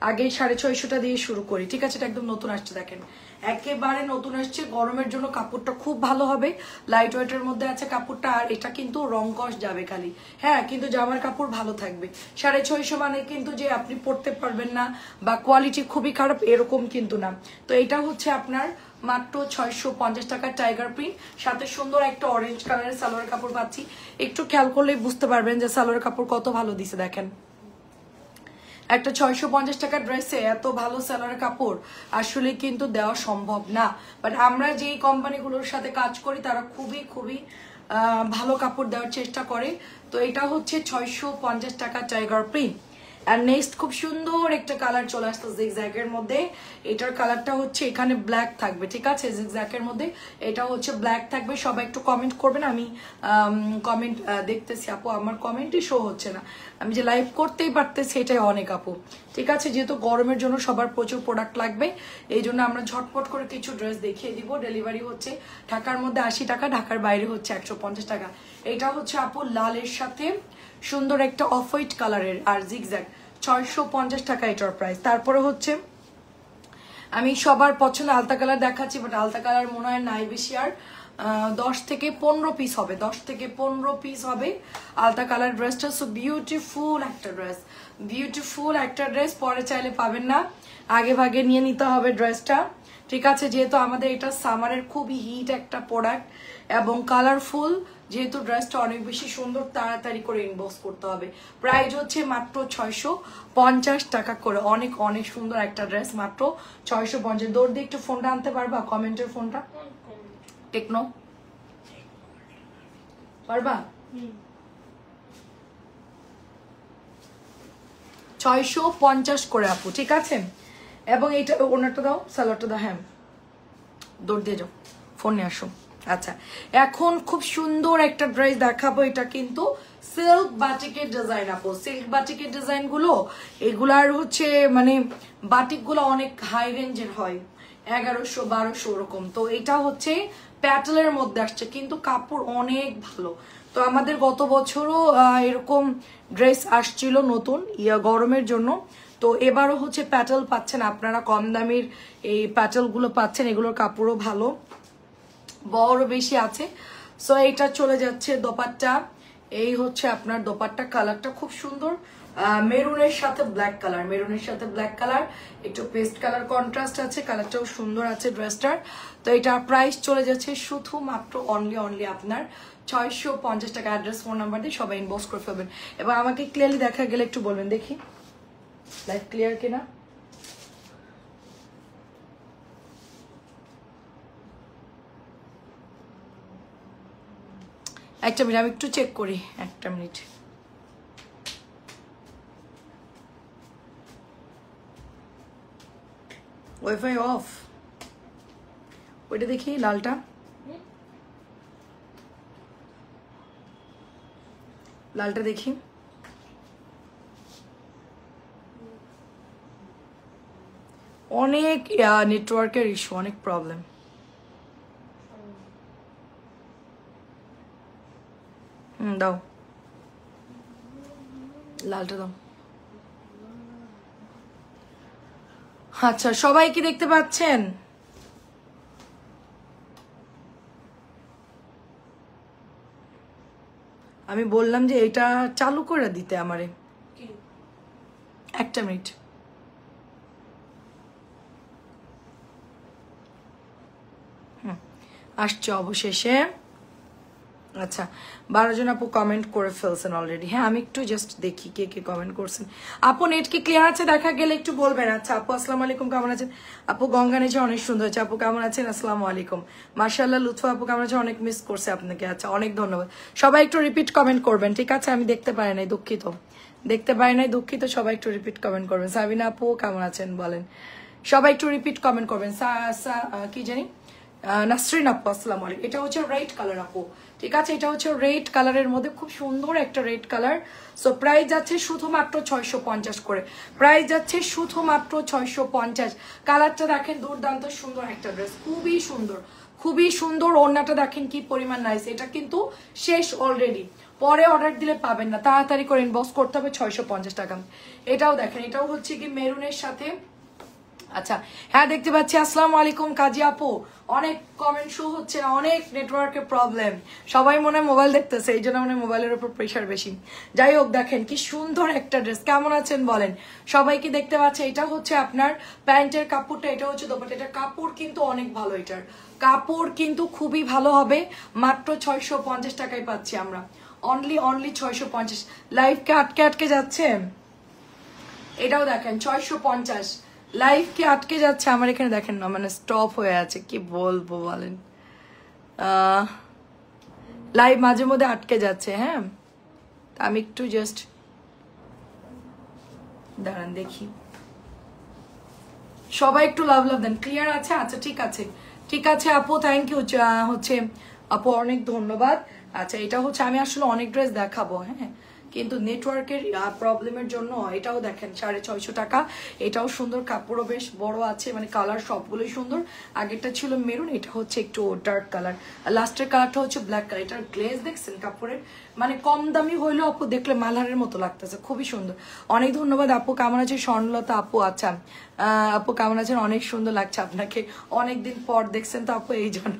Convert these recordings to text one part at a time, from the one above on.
আগে 650 দিয়ে শুরু করি, ঠিক আছে? এটা একদম নতুন আসছে, দেখেন একেবারে নতুন আসছে। গরমের জন্য কাপড়টা খুব ভালো হবে, লাইট ওয়েটের মধ্যে আছে কাপড়টা। আর এটা কিন্তু রং কস যাবে খালি, হ্যাঁ, কিন্তু জামার কাপড় ভালো থাকবে। 650 মানে কিন্তু যে আপনি পরতে পারবেন না বা কোয়ালিটি খুবই খারাপ এরকম কিন্তু না। তো এটা হচ্ছে আপনার মাত্র 650 টাকা টাইগার প্রিন্ট, সাথে সুন্দর একটা অরেঞ্জ কালারের সালোয়ার কাপড় পাচ্ছি। একটু খেয়াল করলেই বুঝতে পারবেন যে সালোয়ার কাপড় কত ভালো দিছে। দেখেন একটা 650 টাকার ড্রেসে এত ভালো সালোয়ার কাপড় আসলে কিন্তু দেওয়া সম্ভব না। বাট আমরা যেই কোম্পানিগুলোর সাথে কাজ করি তারা খুবই খুবই ভালো কাপড় দেওয়ার চেষ্টা করে। তো এটা হচ্ছে 650 টাকা টাইগার প্রিন্ট। আর নেক্সট খুব সুন্দর একটা কালার চলে আসতো জিগজ্যাগের মধ্যে। এটার কালারটা হচ্ছে এখানে ব্ল্যাক থাকবে, ঠিক আছে? জিগজ্যাগের মধ্যে এটা হচ্ছে ব্ল্যাক থাকবে। সবাই একটু কমেন্ট করবেন, আমি কমেন্ট দেখতেছি। আপু আমার কমেন্টই শো হচ্ছে না, আমি যে লাইভ করতেই পারতেছি এটাই অনেক আপু, ঠিক আছে? যেহেতু গরমের জন্য সবার প্রচুর প্রোডাক্ট লাগবে, এই জন্য আমরা ঝটপট করে কিছু ড্রেস দেখিয়ে দিব। ডেলিভারি হচ্ছে ঢাকার মধ্যে 80 টাকা, ঢাকার বাইরে হচ্ছে 150 টাকা। এটা হচ্ছে আপু লালের সাথে সুন্দর একটা অফ হোয়াইট কালারের আর জিগজ্যাগ, 650 টাকা এটার প্রাইস। তারপরে হচ্ছে আমি সবার পছন্দ আলতা কালার দেখাচ্ছি, বাট আলতা কালার মনে হয় নাই বেশি। আর 10 থেকে 15 পিস হবে, 10 থেকে 15 পিস হবে আলতা কালার ড্রেসটা। সো বিউটিফুল একটা ড্রেস, বিউটিফুল একটা ড্রেস। পরে চাইলে পাবেন না, আগে ভাগে নিয়ে নিতে হবে ড্রেসটা, ঠিক আছে? যেহেতু আমাদের এটা সামারের খুবই হিট একটা প্রোডাক্ট এবং কালারফুল, যেহেতু ড্রেসটা অনেক বেশি সুন্দর, তাড়াতাড়ি করে ইনবক্স করতে হবে। প্রাইস হচ্ছে মাত্র 650 টাকা করে। অনেক অনেক সুন্দর একটা ড্রেস, মাত্র 650। দৌড় দিয়ে একটু ফোনটা আনতে পারবা, কমেন্টের ফোনটা? টেকনো পারবা? 650 করে আপু, ঠিক আছে? এবং এইটা ওনারটা দাও, সালোয়ারটা দাও, হ্যাঁ দৌড় দিয়ে যাও, ফোন নিয়ে আসো। আচ্ছা, এখন খুব সুন্দর একটা ড্রেস দেখাবো। এটা কিন্তু সিল্ক বাটিকের ডিজাইন আপু। সিল্ক বাটিকের ডিজাইন গুলো এগুলার হচ্ছে মানে বাটিক গুলো অনেক হাই রেঞ্জের হয়, 1100 1200 ওরকম। তো এটা হচ্ছে প্যাটেলের মধ্যে আসছে, কিন্তু কাপড় অনেক ভালো। তো আমাদের গত বছরও এরকম ড্রেস আসছিল নতুন গরমের জন্য। তো এবারও হচ্ছে প্যাটেল পাচ্ছেন আপনারা, কম দামের এই প্যাটেল গুলো পাচ্ছেন। এগুলোর কাপড়ও ভালো, বড় বেশি আছে। সো এইটা চলে যাচ্ছে দোপাট্টা। এই হচ্ছে আপনার দোপাট্টা, কালারটা খুব সুন্দর, মেরুনের সাথে ব্ল্যাক কালার, মেরুনের সাথে ব্ল্যাক কালার, একটু পেস্ট কালার কন্ট্রাস্ট আছে, কালারটাও সুন্দর আছে ড্রেসটার। তো এটা প্রাইস চলে যাচ্ছে শুধুমাত্র অনলি আপনার 650 টাকা। অ্যাড্রেস ফোন নাম্বার দিয়ে সবাই ইনবক্স করে ফেলবেন। এবং আমাকে ক্লিয়ারলি দেখা গেলে একটু বলবেন, দেখি লাইভ ক্লিয়ার কিনা। একটা মিনিট, আমি একটু চেক করি, একটা মিনিট। ওয়াইফাই অফ, ওইটা দেখি লালটা, লালটা দেখি। অনেক নেটওয়ার্কের ইস্যু, অনেক প্রবলেম। দাও লালটা দাও। আচ্ছা, সবাই কি দেখতে পাচ্ছেন? আমি বললাম যে এটা চালু করে দিতে আমারে, একটা মিনিট। আসছে অবশেষে। আচ্ছা, 12 জন আপু কমেন্ট করে ফেলছেন অলরেডি। হ্যাঁ, আমি একটু জাস্ট দেখি কে কে কমেন্ট করছেন। আপু নেট কি ক্লিয়ার আছে? দেখা গেলে একটু বলবেন। আচ্ছা আপু আসসালামু আলাইকুম, কেমন আছেন? আপু গঙ্গা নেচে অনেক সুন্দর হচ্ছে। আপু কেমন আছেন? আসসালামু আলাইকুম। মাশাআল্লাহ লুৎফা আপু কেমন আছেন? অনেক মিস করছে আপনাকে। আচ্ছা, অনেক ধন্যবাদ। সবাই একটু রিপিট কমেন্ট করবেন, ঠিক আছে? আমি দেখতে পারি নাই, দুঃখিত, দেখতে পারি নাই, দুঃখিত। সবাই একটু রিপিট কমেন্ট করবেন। সাবিনা আপু কেমন আছেন বলেন, সবাই একটু রিপিট কমেন্ট করবেন। কি জানি নাসরিন আপু আসসালামু আলাইকুম। এটা হচ্ছে রেড কালার আপু, ঠিক আছে? এটা হচ্ছে রেড কালারের মধ্যে খুব সুন্দর একটা রেড কালার। সো প্রাইস যাচ্ছে শুধুমাত্র 650 করে, প্রাইস যাচ্ছে শুধুমাত্র 650। কালারটা দেখেন, দুর্দান্ত সুন্দর একটা ড্রেস, খুবই সুন্দর, খুবই সুন্দর। ওড়নাটা দেখেন কি পরিমাণ নাইস। এটা কিন্তু শেষ অলরেডি, পরে অর্ডার দিলে পাবেন না, তাড়াতাড়ি করে ইনবক্স করতে হবে। 650 টাকা। এটাও দেখেন, এটাও হচ্ছে কি মেরুনের সাথে। আচ্ছা হ্যাঁ দেখতে পাচ্ছি। আসসালামু আলাইকুম কাজী আপু, অনেক কমেন্ট শো হচ্ছে না, অনেক নেটওয়ার্কের প্রবলেম, সবাই মনে হয় মোবাইল দেখতেছে, এই জন্য মনে হয় মোবাইলের উপর প্রেশার বেশি। যাই হোক দেখেন কি সুন্দর একটা ড্রেস, কেমন আছেন বলেন সবাই কি দেখতে পাচ্ছে? এটা হচ্ছে আপনার প্যান্টের কাপড়টা, এটা হচ্ছে দোপাট্টা। এটা কাপড় কিন্তু অনেক ভালো, এটার কাপড় কিন্তু খুবই ভালো হবে। মাত্র 650 টাকায় পাচ্ছি আমরা, অনলি 650। লাইভকে আটকে আটকে যাচ্ছে, এটাও দেখেন 650। লাইভ কি আটকে যাচ্ছে আমার এখানে, দেখেন না মানে স্টপ হয়ে আছে, কি বলবো বলেন, লাইভ মাঝে মধ্যে আটকে যাচ্ছে। হ্যাঁ আমি একটু জাস্ট দাঁড়ান দেখি, সবাই একটু লাভ লাভ দেন। ক্লিয়ার আছে? আচ্ছা ঠিক আছে, ঠিক আছে আপু, থ্যাংক ইউ। হচ্ছে আপু অনেক ধন্যবাদ। আচ্ছা এটা হচ্ছে, আমি আসলে অনেক ড্রেস দেখাবো, হ্যাঁ কিন্তু নেটওয়ার্কের প্রবলেমের জন্য। এটাও দেখেন 650 টাকা, এটাও সুন্দর, কাপড়ও বেশ বড় আছে, মানে কালার সবগুলোই সুন্দর। আগেরটা ছিল মেরুন, এটা হচ্ছে একটু ডার্ক কালার, আর লাস্টের কালারটা হচ্ছে ব্ল্যাক কালার। এটার গ্লেজ দেখছেন কাপড়ের, মানে কম দামি হইলেও আপু দেখলে মালহারের মতো লাগতেছে, খুবই সুন্দর। অনেক ধন্যবাদ আপু। কেমন আছে স্বর্ণলতা আপু? আচ্ছা আপু কেমন আছেন? অনেক সুন্দর লাগছে আপনাকে, অনেকদিন পর দেখছেন তো আপু, এই জন্য।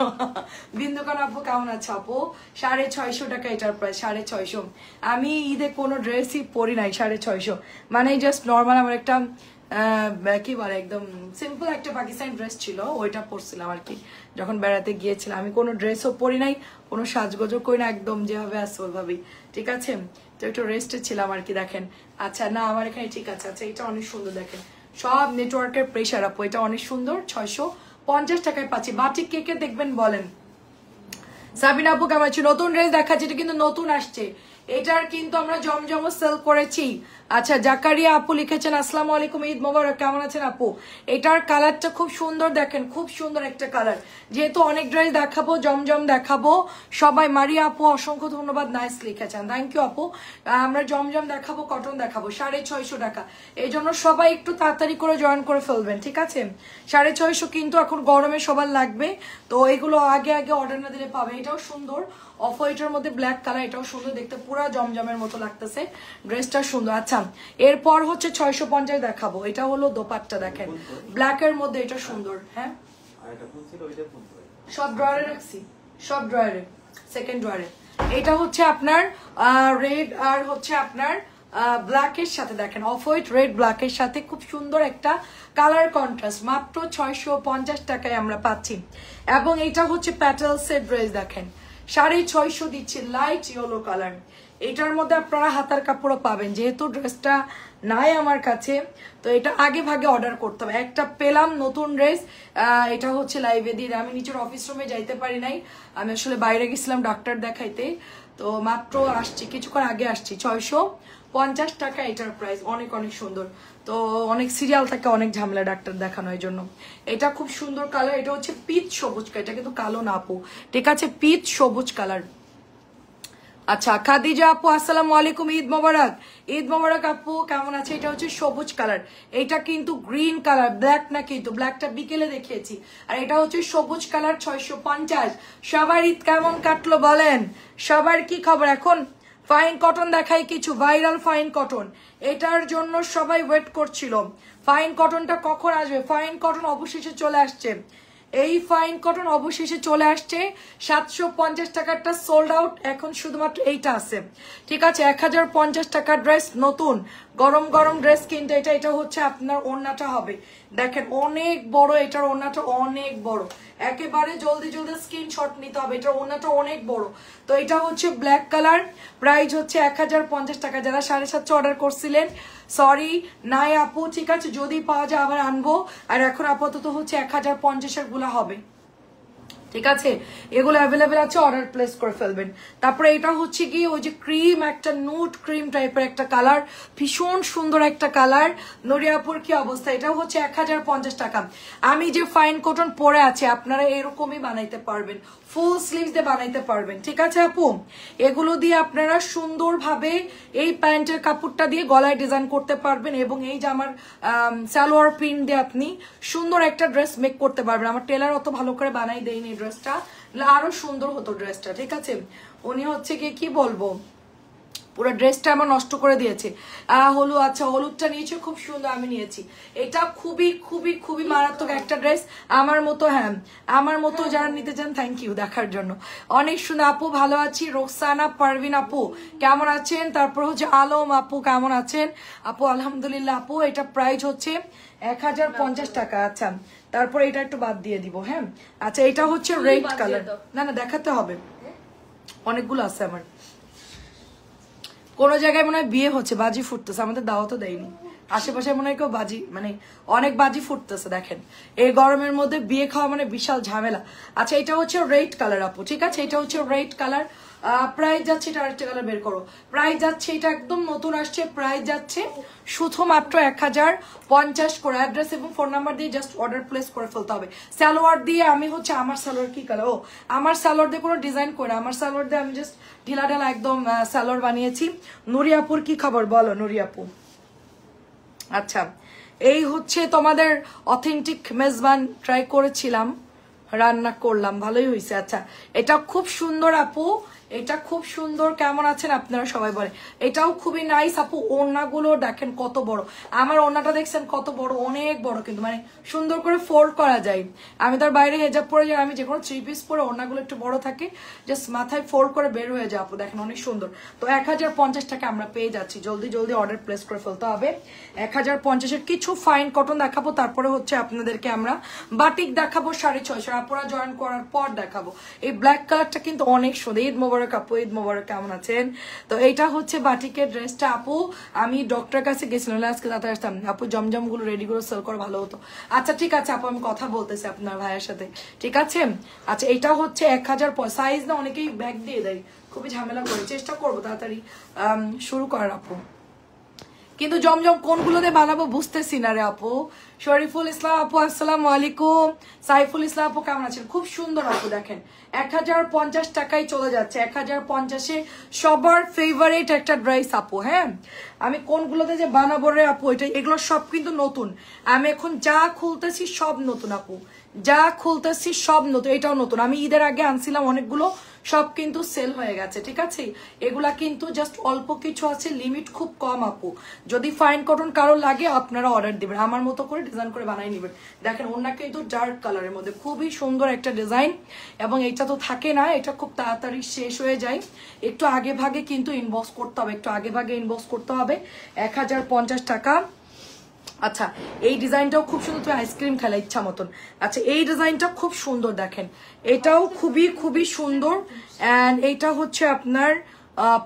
বিন্দুকান আপু কেমন আছে আপু? 650 টাকা এটার প্রাইস, 650। আমি ঈদে কোনো ড্রেসই পরি নাই 650, মানে জাস্ট নর্মাল আমার একটা কি বলে একদম সিম্পল একটা পাকিস্তানি ড্রেস ছিল, ওইটা পরছিলাম আর কি যখন বেড়াতে গিয়েছিলাম। আমি কোনো ড্রেসও পরি নাই, কোনো সাজগোজও করি না, একদম যেভাবে আছে ওইভাবেই, ঠিক আছে। তো একটু রেস্টে ছিলাম আর কি, দেখেন। আচ্ছা না আমার এখানে ঠিক আছে। আচ্ছা এটা অনেক সুন্দর, দেখেন সব নেটওয়ার্কের প্রেশার আপু, এটা অনেক সুন্দর, 650 টাকায় পাচ্ছি। বাটিক কেকে দেখবেন বলেন। সাবিনা আপু কেমন আছে? নতুন ড্রেস দেখাচ্ছি, এটা কিন্তু নতুন আসছে, এটার কিন্তু আমরা জমজমও সেল করেছি। আচ্ছা জাকারিয়া আপু লিখেছেন আসসালামু আলাইকুম, ঈদ মোবারক, কেমন আছেন আপু? এটার কালারটা খুব সুন্দর, দেখেন খুব সুন্দর একটা কালার। যেহেতু অনেক ড্রেস দেখাবো, জমজম দেখাবো সবাই। মারিয়া আপু অসংখ্য ধন্যবাদ, নাইস লিখেছেন, থ্যাংক ইউ আপু। আমরা জমজম দেখাবো, কটন দেখাবো, 650 টাকা। এই জন্য সবাই একটু তাড়াতাড়ি করে জয়েন করে ফেলবেন, ঠিক আছে। 650 কিন্তু এখন গরমে সবার লাগবে, তো এগুলো আগে আগে অর্ডার না দিলে পাবে। এটাও সুন্দর, অফ হোয়াইটের মধ্যে ব্ল্যাক কালার, এটাও সুন্দর দেখতে, পুরো জমজমের মতো লাগতেছে, ড্রেসটা সুন্দর। আচ্ছা এরপর হচ্ছে 650 দেখাবো, এটা হলো দোপাট্টা, দেখেন ব্ল্যাকের মধ্যে, এটা সুন্দর। হ্যাঁ সব ড্রয়ারে রাখছি, সব ড্রয়ারে, সেকেন্ড ড্রয়ারে। এটা হচ্ছে আপনার রেড আর হচ্ছে আপনার ব্ল্যাকের সাথে, দেখেন অফ হোয়াইট রেড ব্ল্যাকের সাথে খুব সুন্দর একটা কালার কন্ট্রাস্ট, মাত্র 650 টাকায় আমরা পাচ্ছি। এবং এটা হচ্ছে প্যাটেলসের ড্রেস, দেখেন 650 দিচ্ছি, লাইট ইয়েলো কালার। এটার মধ্যে আপনারা হাতার কাপড়ও পাবেন, যেহেতু ড্রেসটা নাই আমার কাছে, তো এটা আগে ভাগে অর্ডার করতে হবে। একটা পেলাম নতুন ড্রেস, এটা হচ্ছে লাইভে দিয়ে, আমি নিচের অফিস রুমে যাইতে পারি নাই, আমি আসলে বাইরে গেছিলাম ডাক্তার দেখাইতে, তো মাত্র আসছি, কিছুক্ষণ আগে আসছি। 650 টাকা এটার প্রাইস, অনেক অনেক সুন্দর। তো অনেক সিরিয়াল থাকে, অনেক ঝামেলা ডাক্তার দেখানোর জন্য। এটা খুব সুন্দর কালার, এটা হচ্ছে পিচ সবুজ কালার, এটা কিন্তু কালো না আপু, ঠিক আছে, পিচ সবুজ কালার। আচ্ছা খাদিজা আপু আসসালামু আলাইকুম, ঈদ মোবারক। ঈদ মোবারক আপু কেমন আছে? এটা হচ্ছে সবুজ কালার, এটা কিন্তু গ্রিন কালার, ব্ল্যাক না, কিন্তু ব্ল্যাকটা বিকেলে দেখিয়েছি, আর এটা হচ্ছে সবুজ কালার, 650। সবার ঈদ কেমন কাটলো বলেন, সবার কি খবর? এখন ফাইন কটন দেখাই কিছু, ভাইরাল ফাইন কটন, এটার জন্য সবাই ওয়েট করছিল। ফাইন কটনটা কখন আসবে? ফাইন কটন অবশেষে চলে আসছে, এই ফাইন কটন অবশেষে চলে আসছে। 750 টাকারটা সোল্ড আউট, এখন শুধুমাত্র এইটা আছে, ঠিক আছে। 1050 টাকার ড্রেস, নতুন গরম গরম ড্রেস কিনতে এটা, এটা হচ্ছে আপনার ওড়নাটা হবে, দেখেন অনেক বড়, এটার ওড়নাটা অনেক বড়, একেবারে জলদি জলদি স্ক্রিনশট নিতে হবে, এটার ওড়নাটা অনেক বড়। তো এটা হচ্ছে ব্ল্যাক কালার, প্রাইস হচ্ছে 1050 টাকা। যারা 750 অর্ডার করছিলেন সরি নাই আপু, ঠিক আছে, যদি পাওয়া যায় আবার আনবো। আর এখন আপাতত হচ্ছে 1050 গুলা হবে, ঠিক আছে, এগুলো অ্যাভেলেবেল আছে, অর্ডার প্লেস করে ফেলবেন। তারপরে এটা হচ্ছে কি ওই যে ক্রিম, একটা নুট ক্রিম টাইপের একটা কালার, ভীষণ সুন্দর একটা কালার। নরিয়াপুর কি অবস্থা? এটাও হচ্ছে 1050 টাকা। আমি যে ফাইন কটন পরে আছে আপনারা এরকমই বানাইতে পারবেন, ফুল স্লিভস দিয়ে বানাইতে পারবেন, ঠিক আছে আপু। এগুলো দিয়ে আপনারা সুন্দরভাবে এই প্যান্টের কাপড়টা দিয়ে গলায় ডিজাইন করতে পারবেন, এবং এই যে আমার সালোয়ার প্রিন্ট দিয়ে আপনি সুন্দর একটা ড্রেস মেক করতে পারবেন। আমার টেলার অত ভালো করে বানাই দেয়নি ড্রেসটা, আরো সুন্দর হতো ড্রেসটা, ঠিক আছে। উনি হচ্ছে কি বলবো, পুরো ড্রেসটা আমার নষ্ট করে দিয়েছে। হলুদ, আচ্ছা হলুদটা নিয়েছে, খুব সুন্দর, আমি নিয়েছি। এটা খুবই খুবই খুবই মারাত্মক একটা ড্রেস। আমার মতো, হ্যাঁ আমার মতো যারা নিতে চান, থ্যাংক ইউ দেখার জন্য। অনেক সুন্দর আপু, ভালো আছি। রোকসানা পারভিন আপু কেমন আছেন? তারপর হচ্ছে আলম আপু কেমন আছেন? আপু আলহামদুলিল্লাহ। আপু এটা প্রাইস হচ্ছে 1050 টাকা। আচ্ছা তারপর এটা একটু বাদ দিয়ে দিব, হ্যাঁ। আচ্ছা এটা হচ্ছে রেড কালার, না না দেখাতে হবে, অনেকগুলো আছে আমার। কোন জায়গায় মনে হয় বিয়ে হচ্ছে, বাজি ফুটতেছে, আমাদের দাওয়াতও দেয়নি। আশেপাশে মনে হয় কেউ বাজি, মানে অনেক বাজি ফুটতেছে দেখেন। এই গরমের মধ্যে বিয়ে খাওয়া মানে বিশাল ঝামেলা। আচ্ছা এটা হচ্ছে রেড কালার আপু, ঠিক আছে, এটা হচ্ছে রেড কালার। প্রাইস যাচ্ছে, এটা আরেকটা কালার বের করো। প্রাইস যাচ্ছে, এটা একদম নতুন আসছে, প্রাইস যাচ্ছে শুধুমাত্র 1050 করে। অ্যাড্রেস এবং ফোন নাম্বার দিয়ে জাস্ট অর্ডার প্লেস করে ফেলতে হবে। সালোয়ার দিয়ে আমি হচ্ছে, আমার সালোয়ার কি কালার, ও আমার সালোয়ার দিয়ে কোনো ডিজাইন করে, আমার সালোয়ার দিয়ে আমি জাস্ট ঢিলা ঢালা একদম সালোয়ার বানিয়েছি। নুরিয়াপুর কি খবর বলো নুরিয়াপু? আচ্ছা এই হচ্ছে তোমাদের অথেন্টিক মেজবান ট্রাই করেছিলাম, রান্না করলাম, ভালোই হয়েছে। আচ্ছা এটা খুব সুন্দর আপু, এটা খুব সুন্দর। কেমন আছেন আপনারা সবাই বলে। এটাও খুবই নাইস আপু। ওড়নাগুলো দেখেন কত বড়, আমার ওড়নাটা দেখছেন কত বড়, অনেক বড়, কিন্তু মানে সুন্দর করে ফোল্ড করা যায়। আমি তার বাইরে হেজাব পরে যাই, আমি যে কোনো 3 পিস পরে, ওড়নাগুলো একটু বড় থাকে, জাস্ট মাথায় ফোল্ড করে বের হয়ে যায় আপু, দেখেন অনেক সুন্দর। তো 1050 টাকা আমরা পেয়ে যাচ্ছি, জলদি জলদি অর্ডার প্লেস করে ফেলতে হবে। 1050-এর কিছু ফাইন কটন দেখাবো, তারপরে হচ্ছে আপনাদেরকে আমরা বাটিক দেখাবো 650, আপুরা জয়েন করার পর দেখাবো। এই ব্ল্যাক কালারটা কিন্তু অনেক সুন্দর। ঈদ মোবারক আপু, ঈদ মোবারক, কেমন আছেন? তো এইটা হচ্ছে বাটিকের ড্রেসটা আপু। আমি ডক্টরের কাছে গেছিলাম আজকে, তাতে আসতাম আপু, জমজম গুলো রেডি করে সেল করা ভালো হতো। আচ্ছা ঠিক আছে আপু, আমি কথা বলতেছি আপনার ভাইয়ের সাথে, ঠিক আছে। আচ্ছা এটা হচ্ছে 1000, সাইজ না অনেকেই ব্যাগ দিয়ে দেয়, খুবই ঝামেলা করে, চেষ্টা করবো তাড়াতাড়ি শুরু করার আপু। কিন্তু জমজম কোনগুলোতে বানাবো বুঝতেছি না রে আপু। শরীফুল ইসলাম আপু আসসালামু আলাইকুম। সাইফুল ইসলাম আপু কেমন আছেন? খুব সুন্দর আপু, দেখেন 1050 টাকায় চলে যাচ্ছে। 1050-এ সবার ফেভারিট একটা ড্রেস আপু। হ্যাঁ আমি কোনগুলোতে যে বানাবো রে আপু, এটা এগুলো সব কিন্তু নতুন। আমি এখন যা খুলতেছি সব নতুন আপু, যা খুলতেছি সব নতুন। এটাও নতুন, আমি ঈদের আগে আনছিলাম অনেকগুলো, সব কিন্তু সেল হয়ে গেছে, ঠিক আছে। এগুলা কিন্তু জাস্ট অল্প কিছু আছে, লিমিট খুব কম আপু। যদি ফাইন কটন কারো লাগে আপনারা অর্ডার দিবেন, আমার মতো করে ডিজাইন করে বানাই নিবেন। দেখেন ওনা কিন্তু ডার্ক কালারের মধ্যে খুবই সুন্দর একটা ডিজাইন, এবং এটা তো থাকে না, এটা খুব তাড়াতাড়ি শেষ হয়ে যায়। একটু আগে ভাগে কিন্তু ইনবক্স করতে হবে, একটু আগে ভাগে ইনবক্স করতে হবে। 1050 টাকা। আচ্ছা এই ডিজাইনটাও খুব সুন্দর, তুমি আইসক্রিম খেলা ইচ্ছা মতন। আচ্ছা এই ডিজাইনটা খুব সুন্দর, দেখেন এটাও খুবই খুবই সুন্দর। এন্ড এইটা হচ্ছে আপনার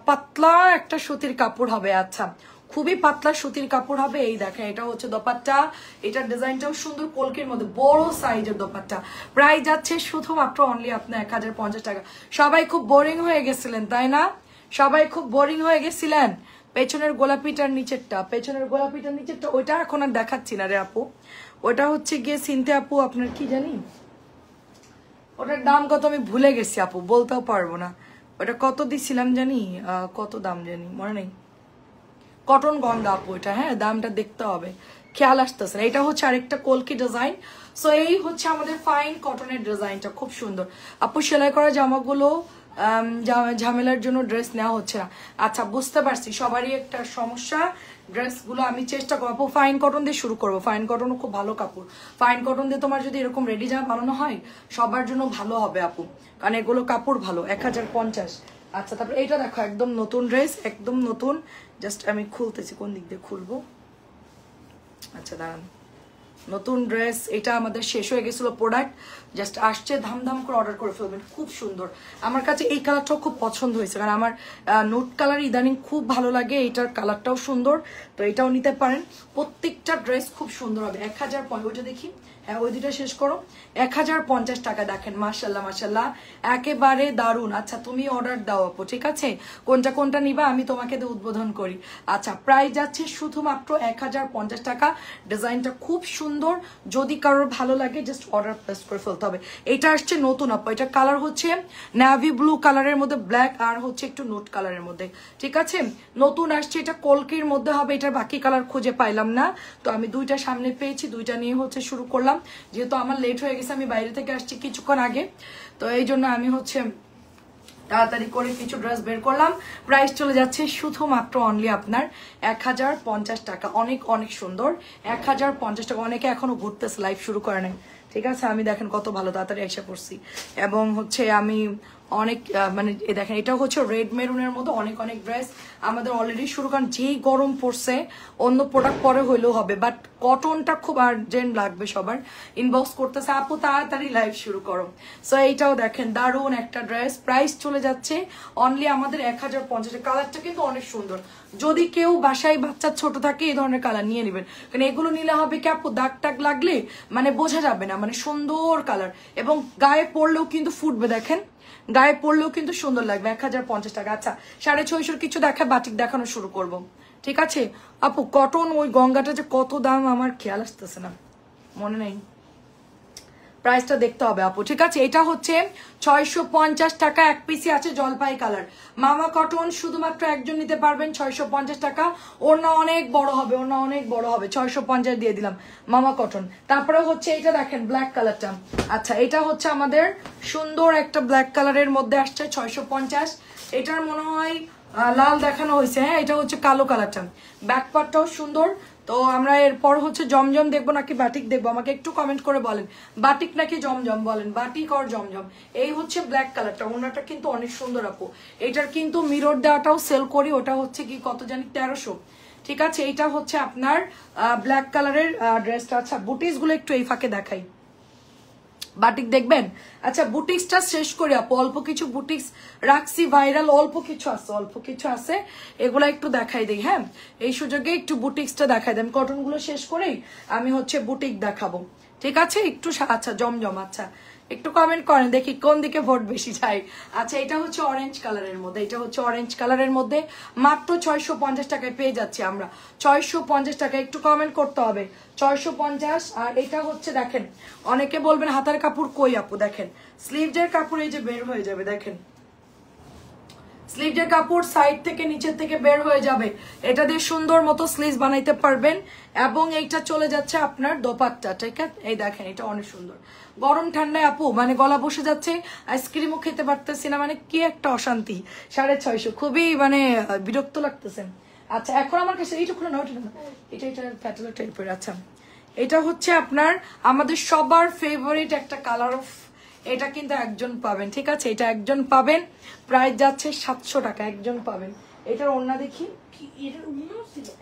পাতলা একটা সুতির কাপড় হবে। আচ্ছা খুবই পাতলা সুতির কাপড় হবে। এই দেখেন এটা হচ্ছে দোপাট্টা, এটার ডিজাইনটাও সুন্দর, কলকের মধ্যে বড় সাইজের দোপাট্টা। প্রাইস যাচ্ছে শুধুমাত্র অনলি আপনার 1050 টাকা। সবাই খুব বোরিং হয়ে গেছিলেন তাই না? সবাই খুব বোরিং হয়ে গেছিলেন। পেছনের গোলাপিটার নিচেরটা, পেছনের গোলাপিটার নিচেরটা ওইটা এখন আর দেখাচ্ছি না রে আপু। ওটা হচ্ছে গিয়ে সিনতে আপু, আপনার কি জানি ওটার দাম কত আমি ভুলে গেছি আপু, বলতেও পারবো না। ওটা কত দিছিলাম জানি, কত দাম জানি মনে নেই। কটন গঙ্গা আপু এটা, হ্যাঁ দামটা দেখতে হবে, খেয়াল আসতেছে না। এটা হচ্ছে আরেকটা কলকি ডিজাইন। সো এই হচ্ছে আমাদের ফাইন কটনের ডিজাইনটা, খুব সুন্দর আপু। সেলাই করা জামাগুলো ঝামেলার জন্য ড্রেস নেওয়া হচ্ছে না। আচ্ছা বুঝতে পারছি, সবারই একটা সমস্যা। ড্রেসগুলো আমি চেষ্টা করবো ফাইন কটন দিয়ে শুরু করবো। ফাইন কটনও খুব ভালো কাপড়। ফাইন কটন দিয়ে তোমার যদি এরকম রেডি জামা বানানো হয় সবার জন্য ভালো হবে আপু, কারণ এগুলো কাপড় ভালো। 1050। আচ্ছা তারপরে এইটা দেখো, একদম নতুন ড্রেস, একদম নতুন। জাস্ট আমি খুলতেছি, কোন দিক দিয়ে খুলবো। আচ্ছা দাঁড়ান, নতুন ড্রেস, এটা আমাদের শেষ হয়ে গেছিল প্রোডাক্ট, জাস্ট আসছে, ধামধাম করে অর্ডার করে ফেলবেন। খুব সুন্দর, আমার কাছে এই কালারটাও খুব পছন্দ হয়েছে, কারণ আমার নোট কালার ইদানিং খুব ভালো লাগে। এইটার কালারটাও সুন্দর, তো এটাও নিতে পারেন। প্রত্যেকটা ড্রেস খুব সুন্দর হবে। 1050, ওইটা দেখি, হ্যাঁ ওই দুইটা শেষ করো। 1050 টাকা, দেখেন মাশাল্লাহ মাশাল্লাহ, একেবারে দারুণ। আচ্ছা তুমি অর্ডার দাও আপু, ঠিক আছে, কোনটা কোনটা নিবা আমি তোমাকে দিয়ে উদ্বোধন করি। আচ্ছা প্রাইস যাচ্ছে শুধুমাত্র 1050 টাকা। ডিজাইনটা খুব সুন্দর, যদি কারোর ভালো লাগে জাস্ট অর্ডার প্লেস করে ফেলতে হবে। এটা আসছে নতুন আপু, এটা কালার হচ্ছে নেভি ব্লু কালারের মধ্যে ব্ল্যাক, আর হচ্ছে একটু নোট কালারের মধ্যে, ঠিক আছে। নতুন আসছে, এটা কলকির মধ্যে হবে। এটার বাকি কালার খুঁজে পাইলাম না, তো আমি দুইটা সামনে পেয়েছি, দুইটা নিয়ে হচ্ছে শুরু করলাম। যেহেতু আমার লেট হয়ে গেছে, আমি বাইরে থেকে আসছি কিছুক্ষণ আগে, তো এই জন্য আমি হচ্ছে তাড়াতাড়ি করে কিছু ড্রেস বের করলাম। প্রাইস চলে যাচ্ছে শুধুমাত্র অনলি আপনার 1050 টাকা। অনেক অনেক সুন্দর 1050 টাকা। অনেকে এখনো ঘুরতেছে, লাইভ শুরু করে নাই, ঠিক আছে। আমি দেখেন কত ভালো তাড়াতাড়ি এসে পড়ছি, এবং হচ্ছে আমি অনেক মানে দেখেন এটাও হচ্ছে রেড মেরুনের মধ্যে অনেক অনেক ড্রেস আমাদের অলরেডি শুরু, কারণ যেই গরম পড়ছে অন্য প্রোডাক্ট পরে হইলেও হবে, বাট কটনটা খুব আর্জেন্ট লাগবে সবার। ইনবক্স করতেছে আপু তাড়াতাড়ি লাইভ শুরু করো। সো এইটাও দেখেন দারুণ একটা ড্রেস, প্রাইস চলে যাচ্ছে অনলি আমাদের 1050। কালারটা কিন্তু অনেক সুন্দর, যদি কেউ বাসায় বাচ্চা ছোট থাকে এই ধরনের কালার নিয়ে নেবেন, কারণ এগুলো নিলে হবে কি আপু দাগ টাগ লাগলে মানে বোঝা যাবে না, মানে সুন্দর কালার, এবং গায়ে পরলেও কিন্তু ফুটবে, দেখেন গায়ে পরলেও কিন্তু সুন্দর লাগবে। 1050 টাকা। আচ্ছা 650 কিছু দেখা বাটিক দেখানো শুরু করব, ঠিক আছে আপু। কটন ওই গঙ্গাটা যে কত দাম আমার খেয়াল আসতেছে না, মনে নেই, প্রাইসটা দেখতে হবে আপু, ঠিক আছে। এটা হচ্ছে 650 টাকা, এক পিসি আছে জলপাই কালার, মামা কটন, শুধুমাত্র একজন নিতে পারবেন 650 টাকা। ওড়না অনেক বড় হবে, ওড়না অনেক বড় হবে, 650 দিয়ে দিলাম মামা কটন। তারপরে হচ্ছে এটা দেখেন ব্ল্যাক কালারটা, আচ্ছা এটা হচ্ছে আমাদের সুন্দর একটা ব্ল্যাক কালারের মধ্যে আসছে 650। এটার মনে হয় লাল দেখানো হয়েছে, হ্যাঁ এটা হচ্ছে কালো কালারটা, ব্যাক পার্টটাও সুন্দর। তো আমরা এরপর হচ্ছে জমজম দেখবো নাকি বাটিক দেখবো, আমাকে একটু কমেন্ট করে বলেন, বাটিক নাকি জমজম, বলেন বাটিক আর জমজম। এই হচ্ছে ব্ল্যাক কালারটা, ওনাটা কিন্তু অনেক সুন্দর আপু। এটার কিন্তু মিরর দেওয়াটাও সেল করি, ওটা হচ্ছে কি কত জানি 1300, ঠিক আছে। এইটা হচ্ছে আপনার ব্ল্যাক কালারের ড্রেসটা। আচ্ছা বুটিস গুলো একটু এই ফাঁকে দেখাই, বাটিক দেখবেন। আচ্ছা বুটিক্সটা শেষ করি আপু, অল্প কিছু বুটিক্স রাখছি ভাইরাল, অল্প কিছু আছে, অল্প কিছু আছে, এগুলা একটু দেখাই দিই। হ্যাঁ এই সুযোগে একটু বুটিক্সটা দেখাই দেন, কটন গুলো শেষ করেই আমি হচ্ছে বুটিক দেখাবো, ঠিক আছে একটু। আচ্ছা জমজম, আচ্ছা একটু কমেন্ট করেন দেখি কোন দিকে ভোট বেশি যায়। আচ্ছা এটা হচ্ছে অরেঞ্জ কালারের মধ্যে, এটা হচ্ছে অরেঞ্জ কালারের মধ্যে মাত্র 650 টাকায় পেয়ে যাচ্ছি আমরা, 650 টাকা, একটু কমেন্ট করতে হবে 650। আর এটা হচ্ছে দেখেন অনেকে বলবেন হাতার কাপড় কই আপু, দেখেন স্লিভজের কাপড় এই যে বের হয়ে যাবে, দেখেন স্লিভের কাপড় সাইড থেকে নিচের থেকে বের হয়ে যাবে, এটা দিয়ে সুন্দর মতো স্লিভ বানাইতে পারবেন। এবং এইটা চলে যাচ্ছে আপনার দোপাট্টা, ঠিক আছে এই দেখেন এটা অনেক সুন্দর। গরম ঠান্ডায় আপু মানে গলা বসে যাচ্ছে, আইসক্রিমও খেতে পারতেছি না, মানে কি একটা অশান্তি। 650 খুবই মানে বিরক্ত লাগতেছে। আচ্ছা এখন আমার কাছে এইটা খুলে না, এটা এটা প্যাটেলের টাইপের। আচ্ছা এটা হচ্ছে আপনার আমাদের সবার ফেভারিট একটা কালার অফ, এটা কিন্তু একজন পাবেন, ঠিক আছে এটা একজন পাবেন, প্রাইস যাচ্ছে 700 টাকা, একজন পাবেন। এটার ওড়না দেখি,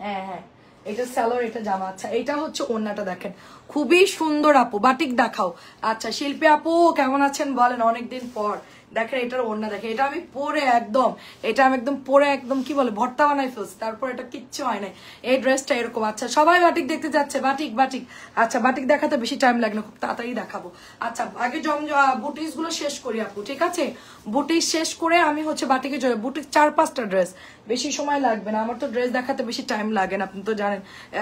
হ্যাঁ হ্যাঁ এটা স্যালোর, এটা জামা। আচ্ছা এটা হচ্ছে ওড়নাটা দেখেন খুবই সুন্দর আপু, বাটিক দেখাও। আচ্ছা শিল্পী আপু কেমন আছেন বলেন, অনেকদিন পর। দেখেন এটার ওড়না দেখেন, এটা আমি পরে একদম, এটা আমি একদম পরে একদম কি বলে ভর্তা বানাই ফেলছি, তারপর এটা কিচ্ছু হয় নাই, এই ড্রেসটা এরকম। আচ্ছা সবাই বাটিক দেখতে যাচ্ছে, বাটিক বাটিক। আচ্ছা বাটিক দেখাতে বেশি টাইম লাগে না, খুব তাড়াতাড়ি দেখাবো। আচ্ছা আগে বুটিস গুলো শেষ করি আপু, ঠিক আছে বুটিস শেষ করে আমি হচ্ছে বাটিকে চলে। বুটিক 4-5টা ড্রেস, বেশি সময় লাগবে না, আমার তো ড্রেস দেখাতে বেশি টাইম লাগে না, আপনি তো জানেন।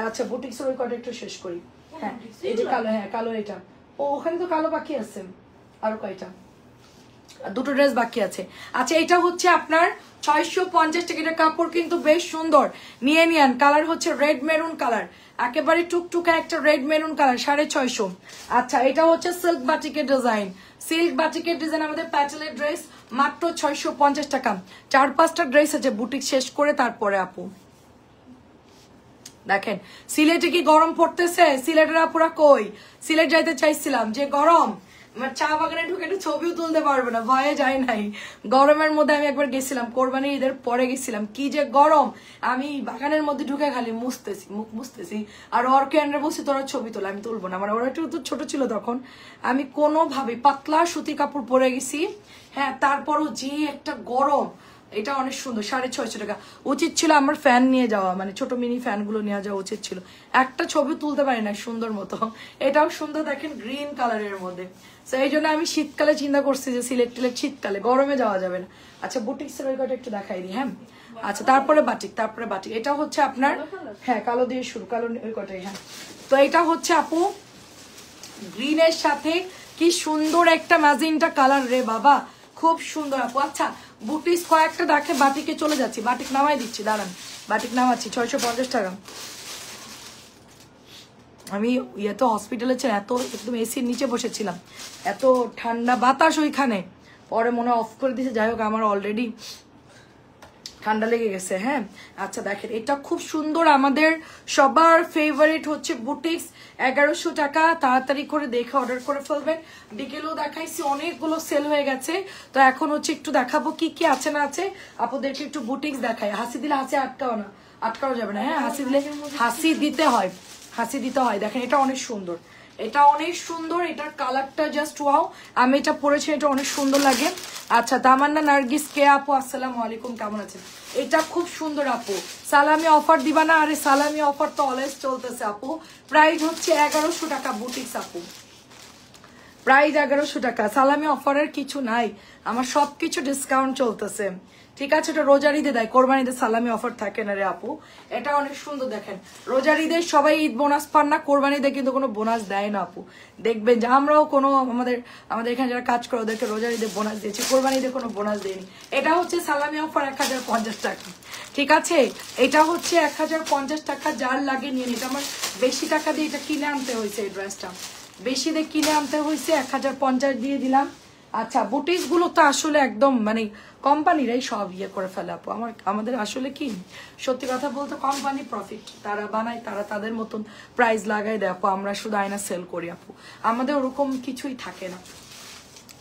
আচ্ছা বুটিক্সের ওই কটা একটু শেষ করি। হ্যাঁ এই যে কালো, হ্যাঁ কালো এটা, ও ওখানে তো কালো বাকি আছে, আরো কয়টা দুটো ড্রেস বাকি আছে। আচ্ছা এটা হচ্ছে আপনার 650 টাকা, কাপড় কিন্তু বেশ সুন্দর, নিয়ে নিন। কালার হচ্ছে রেড মেরুন কালার, একেবারে টুকটুকা একটা রেড মেরুন কালার, 650। আচ্ছা এটা হচ্ছে সিল্ক বাটিকের ডিজাইন, সিল্ক বাটিকের ডিজাইন আমাদের প্যাটেলের ড্রেস মাত্র 650 টাকা। 4-5টা ড্রেস আছে বুটিক শেষ করে তারপরে আপু দেখেন। সিলেটে কি গরম পড়তেছে? সিলেটের আপুরা কই? সিলেট যাইতে চাইছিলাম, যে গরম চা বাগানে ঢুকে একটু ছবিও তুলতে পারবে না, ভয়ে যায় নাই। গরমের মধ্যে আমি একবার গেছিলাম, কোরবানি ঈদের পরে গেছিলাম, কি যে গরম, আমি বাগানের মধ্যে ঢুকে খালি মুছতেছি, মুখ মুছতেছি, আর অর্কেন্ডে বসে তোরা ছবি তোলা, আমি তুলবো না, মানে ওরা একটু ছোট ছিল তখন, আমি কোনোভাবে পাতলা সুতি কাপড় পরে গেছি। হ্যাঁ তারপরও যে একটা গরম, এটা অনেক সুন্দর, 650 টাকা। উচিত ছিল আমার ফ্যান নিয়ে যাওয়া, মানে ছোট মিনি ফ্যান গুলো নিয়ে যাওয়া উচিত ছিল, একটা ছবি তুলতে পারি না সুন্দর মতো। এটাও সুন্দর দেখেন গ্রিন কালারের মধ্যে, তো এই জন্য আমি শীতকালে চিন্তা করছি যে সিলেট টিলেট শীতকালে, গরমে যাওয়া যাবে না। আচ্ছা বুটিক্সের ওই কটা একটু দেখাই দিই। হ্যাঁ আচ্ছা তারপরে বাটিক, তারপরে বাটিক। এটা হচ্ছে আপনার হ্যাঁ কালো দিয়ে শুরু, কালো ওই কটাই। হ্যাঁ তো এটা হচ্ছে আপু গ্রিনের সাথে কি সুন্দর একটা ম্যাজেন্টা কালার রে বাবা, খুব সুন্দর আপু। আচ্ছা বুটিস কয়েকটা দেখে, বাটিকে চলে যাচ্ছি, বাটিক নামাই দিচ্ছি, দাঁড়ান বাটিক নামাচ্ছি। 650 টাকা। আমি ইয়ে তো হসপিটালে ছিলাম, এত একদম এসির নিচে বসেছিলাম, এত ঠান্ডা বাতাস ওইখানে, পরে মনে অফ করে দিয়েছে, যাই হোক আমার অলরেডি ঠান্ডা লেগে গেছে। হ্যাঁ আচ্ছা দেখেন এটা খুব সুন্দর, আমাদের সবার ফেভারিট হচ্ছে বুটিক্স, 1100 টাকা। তাড়াতাড়ি করে দেখে অর্ডার করে ফেলবেন। বিকেলেও দেখাইছি, অনেকগুলো সেল হয়ে গেছে। তো এখন হচ্ছে একটু দেখাবো কি কি আছে না আছে। আপনাদেরকে একটু বুটিক্স দেখাই। হাসি দিলে হাসি আটকাও না, আটকাও যাবে না। হ্যাঁ হাসি দিলে হাসি দিতে হয়, হাসি দিতে হয়। দেখেন এটা অনেক সুন্দর, এটা অনেক সুন্দর, এটার কালারটা জাস্ট ওয়াও। আমি এটা পরেছি, এটা অনেক সুন্দর লাগে। আচ্ছা তামান্না নার্গিস কে আপু আসসালামু আলাইকুম, কেমন আছেন? এটা খুব সুন্দর আপু, সালামি অফার দিবা না? আরে সালামি অফার তো অলওয়েজ চলতেছে আপু। প্রাইস হচ্ছে 1100 টাকা বুটিক্স আপু, প্রাইস 1100 টাকা। সালামি অফারের কিছু নাই, আমার সবকিছু ডিসকাউন্ট চলতেছে। ঠিক আছে, এটা রোজার ঈদে দেয়, কোরবানি ঈদে সালামি অফার থাকে না রে আপু। এটা অনেক সুন্দর দেখেন, রোজার ঈদে সবাই ঈদ বোনাস পান না, কোরবানি ঈদে কিন্তু কোনো বোনাস দেয় না আপু। দেখবেন যে আমরাও কোনো আমাদের এখানে যারা কাজ করে ওদেরকে রোজার ঈদে বোনাস দিয়েছি, কোরবানি ঈদে কোনো বোনাস দেয়নি। এটা হচ্ছে সালামি অফার 1050 টাকা। ঠিক আছে, এটা হচ্ছে 1050 টাকা, যার লাগে নিয়ে। এটা আমার বেশি টাকা দিয়ে এটা কিনে আনতে হয়েছে, এই ড্রেসটা বেশি দিয়ে কিনে আনতে হয়েছে, 1050 দিয়ে দিলাম। আচ্ছা বুটিক্স গুলো তো আসলে একদম মানে কোম্পানিরাই সব ইয়ে করে ফেলে আপু। আমাদের আসলে কি সত্যি কথা বলতে কোম্পানি প্রফিট, তারা বানায়, তারা তাদের মতন প্রাইস লাগাই দেয় আপু। আমরা শুধু আয়না সেল করি আপু, আমাদের ওরকম কিছুই থাকে না।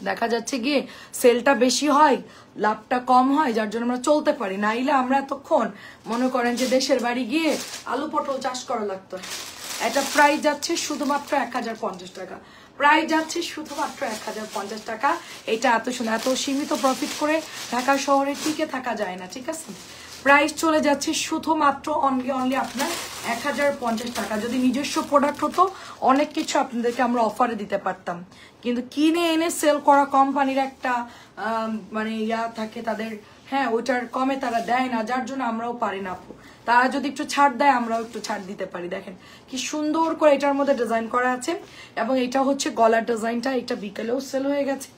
দেখা যাচ্ছে গিয়ে সেলটা বেশি হয়, লাভটা কম হয়, যার জন্য আমরা চলতে পারি। নাইলে আমরা এতক্ষণ মনে করেন যে দেশের বাড়ি গিয়ে আলু পটল চাষ করা লাগতো। এটা প্রাইস যাচ্ছে শুধুমাত্র 1050 টাকা, প্রাইস যাচ্ছে শুধুমাত্র 1050 টাকা। এটা এত সুন্দর, এত সীমিত প্রফিট করে ঢাকা শহরে টিকে থাকা যায় না। ঠিক আছে, প্রাইস চলে যাচ্ছে শুধুমাত্র অনলি আপনার 1050 টাকা। যদি নিজস্ব প্রোডাক্ট হতো অনেক কিছু আপনাদেরকে আমরা অফারে দিতে পারতাম, কিন্তু কিনে এনে সেল করা কোম্পানির একটা মানে ইয়া থাকে তাদের। হ্যাঁ ওইটার কমে তারা দেয় না, যার জন্য আমরাও পারি না আপু। তারা যদি একটু ছাড় দেয় আমরাও একটু ছাড় দিতে পারি। দেখেন কি সুন্দর করে এটার মধ্যে ডিজাইন করা আছে, এবং এটা হচ্ছে গলার ডিজাইনটা। এটা বিকেলেও সেল হয়ে গেছে,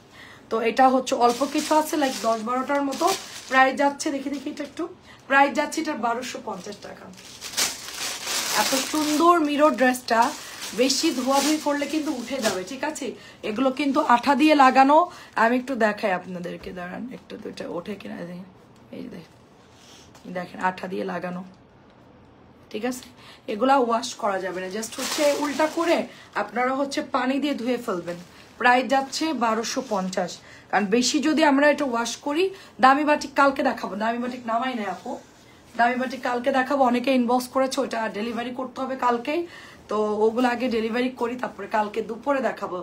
তো এটা হচ্ছে অল্প কিছু আছে, লাইক 10-12টার মতো। প্রাইস যাচ্ছে দেখি এটা একটু, প্রাইস যাচ্ছে এটার 1250 টাকা। এত সুন্দর মিরর ড্রেসটা বেশি ধোয়াধুয়ি করলে কিন্তু উঠে যাবে। ঠিক আছে, এগুলো কিন্তু আঠা দিয়ে লাগানো। আমি একটু দেখাই আপনাদেরকে, দাঁড়ান একটু, দুইটা ওঠে কিনা। এই দেখেন আঠা দিয়ে লাগানো। ঠিক আছে, এগুলা ওয়াশ করা যাবে না, জাস্ট হচ্ছে উল্টা করে আপনারা হচ্ছে পানি দিয়ে ধুয়ে ফেলবেন। প্রাইস যাচ্ছে 1250, কারণ বেশি যদি আমরা এটা ওয়াশ করি। দামি বাটিক কালকে দেখাবো, দামি বাটিক নামাই নাই আপু, দামি বাটিক কালকে দেখাবো। অনেকে ইনবক্স করেছে, ওইটা ডেলিভারি করতে হবে কালকেই, তো ওগুলো আগে ডেলিভারি করি, তারপরে কালকে দুপুরে দেখাবো।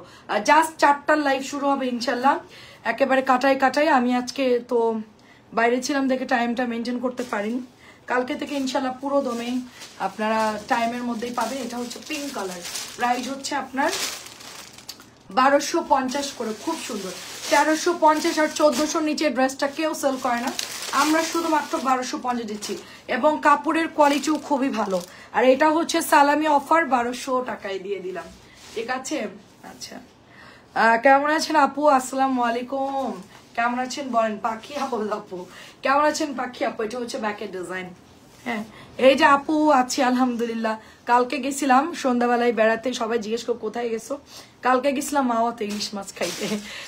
জাস্ট 4টার লাইভ শুরু হবে ইনশাল্লাহ, একেবারে কাটাই। আমি আজকে তো বাইরে ছিলাম দেখে টাইমটা মেনটেন করতে পারিনি। কালকে থেকে ইনশাল্লাহ পুরো দমে আপনারা টাইমের মধ্যেই পাবেন। এটা হচ্ছে পিঙ্ক কালার, প্রাইস হচ্ছে আপনার 1250 করে, খুব সুন্দর। 1350 আর 1400 নিচে ড্রেসটা কেউ সেল করে না, আমরা শুধুমাত্র 1250 দিচ্ছি, এবং কাপড়ের কোয়ালিটিও খুবই ভালো। আর এটা হচ্ছে সালামি অফার, 1200 টাকায় দিয়ে দিলাম। ঠিক আছে, আচ্ছা কেমন আছেন আপু? আসসালামু আলাইকুম, কেমন আছেন বলেন? পাখি আপু কেমন আছেন? পাখি আপু, এটা হচ্ছে ব্যাকের ডিজাইন। হ্যাঁ এই যে আপু আছি আলহামদুলিল্লাহ। কালকে গেছিলাম সন্ধ্যাবেলায় বেড়াতে, সবাই জিজ্ঞেস করো কোথায় গেছো। কালকে গেছিলাম মাওয়াতে ইলিশ মাছ খাইতে।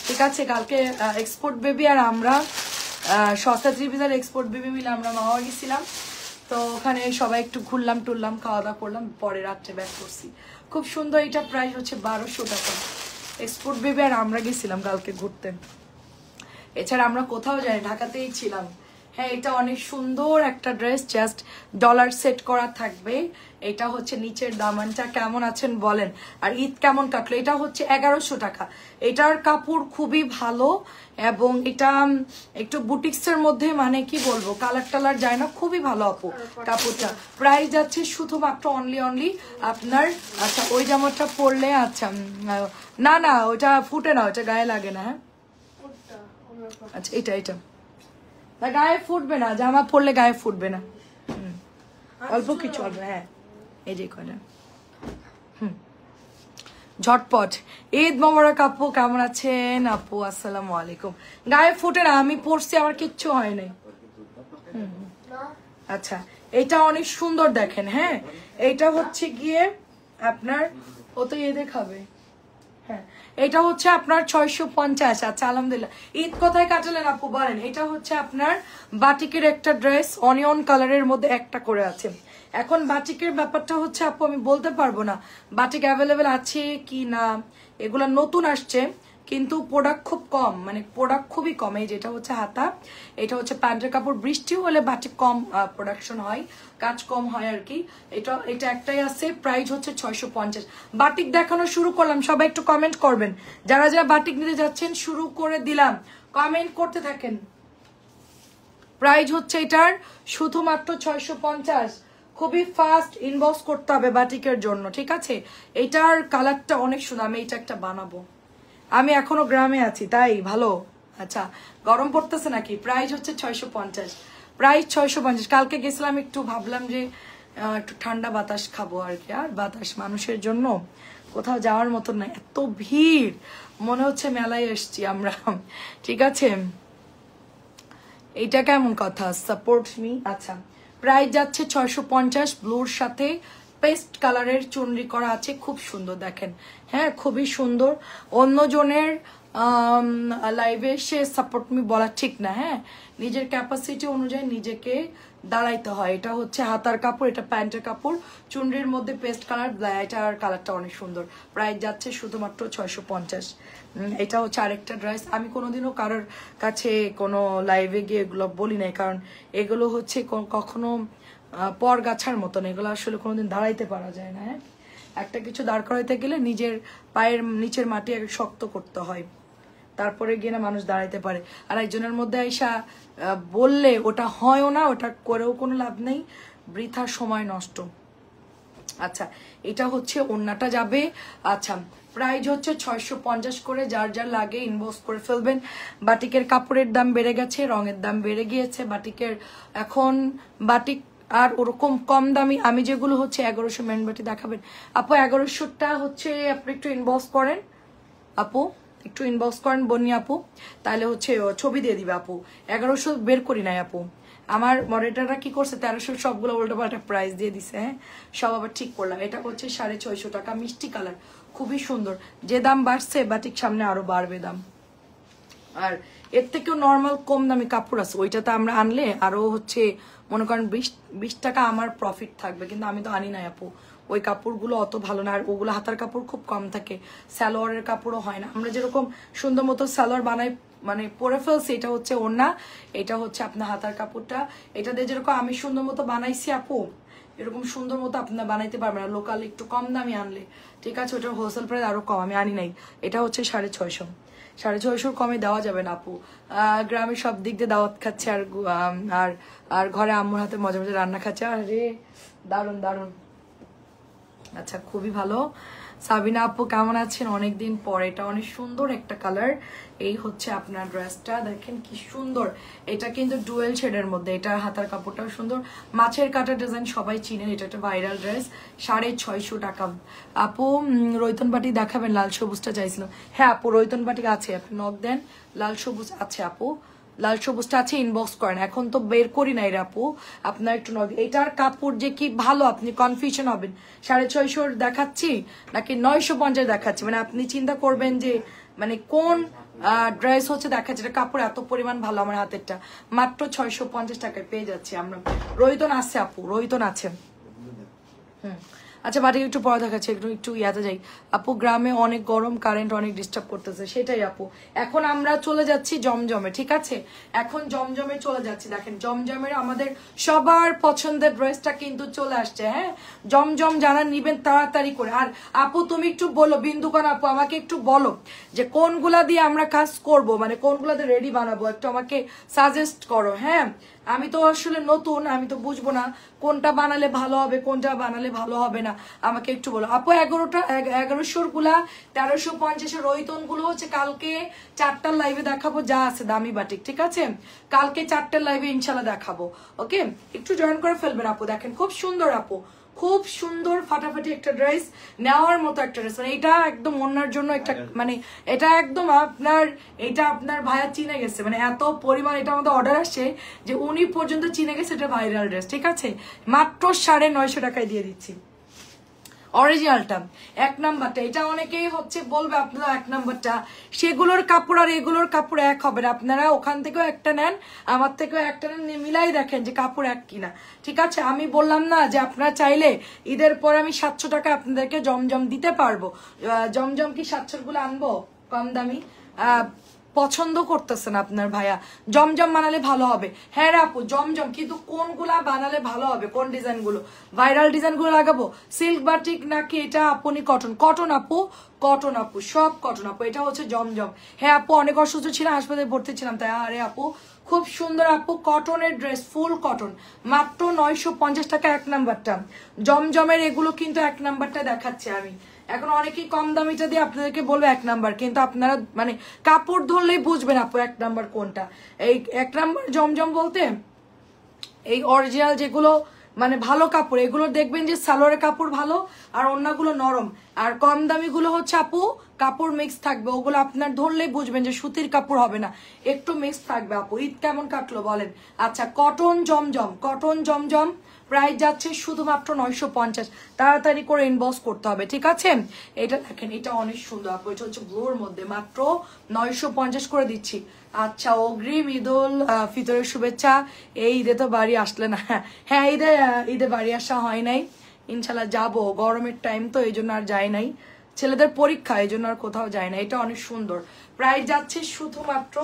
ঠিক আছে, কালকে এক্সপোর্ট বেবি আর আমরা সস্তা ত্রিপিজার এক্সপোর্ট বেবি মিলে আমরা মাওয়া গেছিলাম। তো ওখানে সবাই একটু ঘুরলাম টুরলাম, খাওয়া দাওয়া করলাম, পরে রাত্রে ব্যাক করছি। খুব সুন্দর, এটা প্রাইস হচ্ছে 1200 টাকা। এক্সপোর্ট বেবি আর আমরা গেছিলাম কালকে ঘুরতে, এছাড়া আমরা কোথাও যাই, ঢাকাতেই ছিলাম। হ্যাঁ এটা অনেক সুন্দর একটা ড্রেস, জাস্ট ডলার সেট করা থাকবে। এটা হচ্ছে নিচের দামানটা। কেমন আছেন বলেন, আর ঈদ কেমন কাটলো? এটা হচ্ছে 1100 টাকা। এটার কাপড় খুবই ভালো, এবং এটা একটু বুটিক্সের মধ্যে, মানে কি বলবো, কালার টালার যায় না, খুবই ভালো আপু কাপড়টা। প্রাইস যাচ্ছে শুধুমাত্র অনলি আপনার। আচ্ছা ওই জামাটা পরলে, আচ্ছা না ওটা ফুটে না, ওটা গায়ে লাগে না। হ্যাঁ আচ্ছা এটা গায়ে ফুটবে না, জামা পরলে গায়ে ফুটবে না। অল্প কিছু হবে। হ্যাঁ এই যে কয়টা ঝটপট। ঈদ মোবারক আপু, কেমন আছেন আপু? আসসালামু আলাইকুম। গায়ে ফুটে না, আমি পরছি, আমার কিচ্ছু হয় নাই। আচ্ছা এটা অনেক সুন্দর দেখেন। হ্যাঁ এইটা হচ্ছে গিয়ে আপনার, ও তো এ দেখাবে। হ্যাঁ এটা হচ্ছে আপনার 650। আচ্ছা আলহামদুলিল্লাহ, ঈদ কোথায় কাটালেন আপু বলেন। এটা হচ্ছে আপনার বাটিকের একটা ড্রেস, অনিয়ন কালারের মধ্যে একটা করে আছে। এখন বাটিকের ব্যাপারটা হচ্ছে আপু আমি বলতে পারবো না বাটিক অ্যাভেলেবেল আছে কি না, এগুলা নতুন আসছে কিন্তু প্রোডাক্ট খুব কম, মানে প্রোডাক্ট খুবই কম। এই যেটা হচ্ছে হাতা, এটা হচ্ছে প্যান্টের কাপড়, বৃষ্টি হলে বাটিক কম প্রোডাকশন হয়, কাজ কম হয় আর কি। এটা একটাই আছে, প্রাইস হচ্ছে 650। বাটিক দেখানো শুরু করলাম, সবাই একটু কমেন্ট করবেন, যারা যারা বাটিক নিতে যাচ্ছেন শুরু করে দিলাম, কমেন্ট করতে থাকেন। প্রাইস হচ্ছে এটার শুধুমাত্র 650। খুবই ফাস্ট ইনবক্স করতে হবে বাটিকের জন্য, ঠিক আছে। এটার কালারটা অনেক সুন্দর, আমি এটা একটা বানাবো। আমি এখনো গ্রামে আছি তাই ভালো। আচ্ছা গরম পড়তেছে নাকি? প্রাইস হচ্ছে 650, প্রাইস 650। কালকে গেছিলাম একটু, ভাবলাম যে একটু ঠান্ডা বাতাস খাবো আর কি, আর বাতাস মানুষের জন্য কোথাও যাওয়ার মতো না, এত ভিড় মনে হচ্ছে মেলায় এসছি আমরা, ঠিক আছে। এইটা কেমন কথা, সাপোর্ট মি। আচ্ছা প্রাইস যাচ্ছে 650, ব্লুর সাথে পেস্ট কালারের চুনরি করা আছে, খুব সুন্দর দেখেন। হ্যাঁ খুবই সুন্দর। অন্যজনের লাইভে এসে সাপোর্ট মি বলা ঠিক না, হ্যাঁ নিজের ক্যাপাসিটি অনুযায়ী নিজেকে দাঁড়াইতে হয়। এটা হচ্ছে হাতার কাপড়, এটা প্যান্টের কাপড়, চুনরির মধ্যে পেস্ট কালার, এটার কালারটা অনেক সুন্দর। প্রাইস যাচ্ছে শুধুমাত্র 650। এটা হচ্ছে আরেকটা ড্রেস। আমি কোনোদিনও কারোর কাছে কোনো লাইভে গিয়ে এগুলো বলি নাই, কারণ এগুলো হচ্ছে কখনো পর গাছার মতন, এগুলো আসলে কোনোদিন দাঁড়াইতে পারা যায় না। হ্যাঁ একটা কিছু দাঁড় করাইতে গেলে নিজের পায়ের নিচের মাটি আগে শক্ত করতে হয়, তারপরে গিয়ে না মানুষ দাঁড়াইতে পারে। আর একজনের মধ্যে আইসা বললে ওটা হয়ও না, ওটা করেও কোনো লাভ নেই, বৃথা সময় নষ্ট। আচ্ছা এটা হচ্ছে ওড়নাটা যাবে। আচ্ছা প্রাইস হচ্ছে 650 করে, যার যার লাগে ইনবক্স করে ফেলবেন। বাটিকের কাপড়ের দাম বেড়ে গেছে, রঙের দাম বেড়ে গিয়েছে বাটিকের। এখন বাটিক আর ওরকম কম দামি, আমি যেগুলো হচ্ছে 1100 মেনবাটি দেখাবেন আপু, 1100টা হচ্ছে আপনি একটু ইনবক্স করেন আপু, একটু ইনবক্স করেন বন্যি আপু, তাহলে হচ্ছে ছবি দিয়ে দিবে আপু। 1100 বের করি নাই আপু, আমার মডারেটাররা কি করছে 1300 সবগুলো উল্টো পাল্টা প্রাইস দিয়ে দিছে। হ্যাঁ সব আবার ঠিক করলাম। এটা হচ্ছে 650 টাকা, মিষ্টি কালার, খুবই সুন্দর। যে দাম বাড়ছে বাটিক সামনে আরো বাড়বে দাম। আর এর থেকেও নর্মাল কম দামি কাপড় আছে, ওইটাতে আমরা আনলে আরো হচ্ছে মনে করেন 20 টাকা আমার প্রফিট থাকবে, কিন্তু আমি তো আনি নাই আপু, ওই কাপড়গুলো অত ভালো না। আর ওগুলো হাতার কাপড় খুব কম থাকে, সালোয়ারের কাপড়ও হয় না। আমরা যেরকম সুন্দর মতো সালোয়ার বানাই, মানে পরে ফেলছি, এটা হচ্ছে ওড়না, এটা হচ্ছে আপনার হাতার কাপড়টা। এটা দিয়ে যেরকম আমি সুন্দর মতো বানাইছি আপু, এরকম সুন্দর মতো আপনার বানাইতে পারবেন না লোকাল একটু কম দামি আনলে, ঠিক আছে। ওটার হোলসেল প্রাইস আরো কম, আমি আনি নাই। এটা হচ্ছে 650, 650 কমে দেওয়া যাবে না আপু। গ্রামে সব দিক দিয়ে দাওয়াত খাচ্ছে, আর আর ঘরে আম্মুর হাতে মজা মজা রান্না খাচ্ছে, আরে দারুন দারুন। আচ্ছা খুবই ভালো। সাবিনা আপু কেমন আছেন? অনেকদিন পর, এটা অনেক সুন্দর একটা কালার। এই হচ্ছে আপনার ড্রেসটা, দেখেন কি সুন্দর। এটা কিন্তু ডুয়েল শেডের মধ্যে, এটা হাতার কাপড়টাও সুন্দর, মাছের কাটা ডিজাইন সবাই চিনেন, এটা একটা ভাইরাল ড্রেস। 650 টাকা আপু। রৈতন বাটি দেখাবেন, লাল সবুজটা চাইছিলাম। হ্যাঁ আপু রৈতন বাটি আছে, আপনি নক দেন, লাল সবুজ আছে আপু, লাল সবুজটা আছে, ইনবক্স করেন। এখন তো বের করি নাই রে আপু, আপনার একটু নক। এটার কাপড় যে কি ভালো, আপনি কনফিউশন হবেন 650 দেখাচ্ছি নাকি 950 দেখাচ্ছি, মানে আপনি চিন্তা করবেন যে মানে কোন ড্রেস হচ্ছে দেখাচ্ছে। এটা কাপড় এত পরিমাণ ভালো, আমার হাতেরটা মাত্র 650 টাকায় পেয়ে যাচ্ছি আমরা। রৈতন আছে আপু, রৈতন আছে। আচ্ছা বাটি একটু পরে দেখাচ্ছে, একটু ইয়াতে যাই আপু। গ্রামে অনেক গরম, কারেন্ট অনেক ডিস্টার্ব করতেছে, সেটাই আপু। এখন আমরা চলে যাচ্ছি জমজমে, ঠিক আছে, এখন জমজমে চলে যাচ্ছি। দেখেন জমজমের আমাদের সবার পছন্দের ড্রেসটা কিন্তু চলে আসছে। হ্যাঁ জমজম যারা নিবেন তাড়াতাড়ি করে। আর আপু তুমি একটু বলো, বিন্দুকণ আপু আমাকে একটু বলো যে কোনগুলা দিয়ে আমরা কাজ করব, মানে কোনগুলা দিয়ে রেডি বানাবো, একটু আমাকে সাজেস্ট করো। হ্যাঁ আমি তো আসলে নতুন, আমি তো বুঝবো না কোনটা বানালে ভালো হবে কোনটা বানালে ভালো হবে না, আমাকে একটু বলো আপু। 1100 গুলা 1350 রৈতন গুলো হচ্ছে কালকে 4টার লাইভে দেখাবো, যা আছে দামি বাটিক, ঠিক আছে, কালকে 4টার লাইভে ইনশাল্লাহ দেখাবো। ওকে একটু জয়েন করে ফেলবেন আপু। দেখেন খুব সুন্দর আপু, খুব সুন্দর ফাটাফাটি একটা ড্রেস, নেওয়ার মতো একটা ড্রেস। মানে এটা একদম অন্যার জন্য একটা, মানে এটা একদম আপনার, এটা আপনার ভাইয়া চিনে গেছে, মানে এত পরিমাণ এটা আমাদের অর্ডার আসছে যে উনি পর্যন্ত চিনে গেছে এটা ভাইরাল ড্রেস, ঠিক আছে। মাত্র 950 টাকায় দিয়ে দিচ্ছি। অরিজিনালটা 1 নাম্বারটা, এটা অনেকেই হচ্ছে বলবে আপনারা 1 নাম্বারটা, সেগুলোর কাপড় আর এগুলোর কাপড় এক হবে না। আপনারা ওখান থেকেও একটা নেন, আমার থেকেও একটা নেন, মিলাই দেখেন যে কাপড় এক কিনা। ঠিক আছে, আমি বললাম না যে আপনারা চাইলে ঈদের পর আমি 700 টাকা আপনাদেরকে জমজম দিতে পারবো। জমজম কি 700 গুলো আনবো কম দামি? পছন্দ করতেছেন আপনার ভাইয়া জমজম বানালে ভালো হবে। হ্যাঁ রে আপু জমজম, কিন্তু কোনগুলা বানালে ভালো হবে? কোন ডিজাইন গুলো? ভাইরাল ডিজাইন গুলো লাগাবো? সিল্ক বাটিক নাকি এটা আপনি কটন? কটন আপু, কটন আপু, সব কটন আপু। এটা হচ্ছে জমজম। হ্যাঁ আপু অনেক অসুস্থ ছিলাম, হাসপাতালে ভর্তি ছিলাম তাই। আরে আপু খুব সুন্দর আপু, কটনের ড্রেস, ফুল কটন, মাত্র 950 টাকা 1 নাম্বারটা। জমজমের এগুলো কিন্তু 1 নাম্বারটা দেখাচ্ছে আমি। এখন অনেকেই কম দামিটা দিয়ে আপনাদেরকে বলবে 1 নাম্বার, কিন্তু আপনারা মানে কাপড় ধরলেই বুঝবেন আপু 1 নাম্বার কোনটা। এই 1 নাম্বার জমজম বলতে এই অরিজিনাল যেগুলো মানে ভালো কাপড়, এগুলো দেখবেন যে সালোয়ারের কাপড় ভালো আর অন্যগুলো নরম। আর কম দামি গুলো হচ্ছে আপু কাপড় মিক্স থাকবে, ওগুলো আপনার ধরলেই বুঝবেন যে সুতির কাপড় হবে না, একটু মিক্স থাকবে আপু। ঈদ কেমন কাটলো বলেন? আচ্ছা কটন জমজম, কটন জমজম প্রাইস যাচ্ছে শুধুমাত্র 950। তাড়াতাড়ি করে ইনবক্স করতে হবে, ঠিক আছে? এটা দেখেন, এটা অনেক সুন্দর আপু, এটা হচ্ছে ব্লুর মধ্যে, মাত্র 950 করে দিচ্ছি। আচ্ছা অগ্রিম ঈদুল ফিতরের শুভেচ্ছা। এই ঈদে তো বাড়ি আসলে না? হ্যাঁ ঈদে বাড়ি আসা হয় নাই, ইনশাল্লাহ যাবো। গরমের টাইম তো এই জন্য আর যাই নাই, ছেলেদের পরীক্ষা এই জন্য আর কোথাও যায় না। এটা অনেক সুন্দর, প্রাইস যাচ্ছে শুধুমাত্র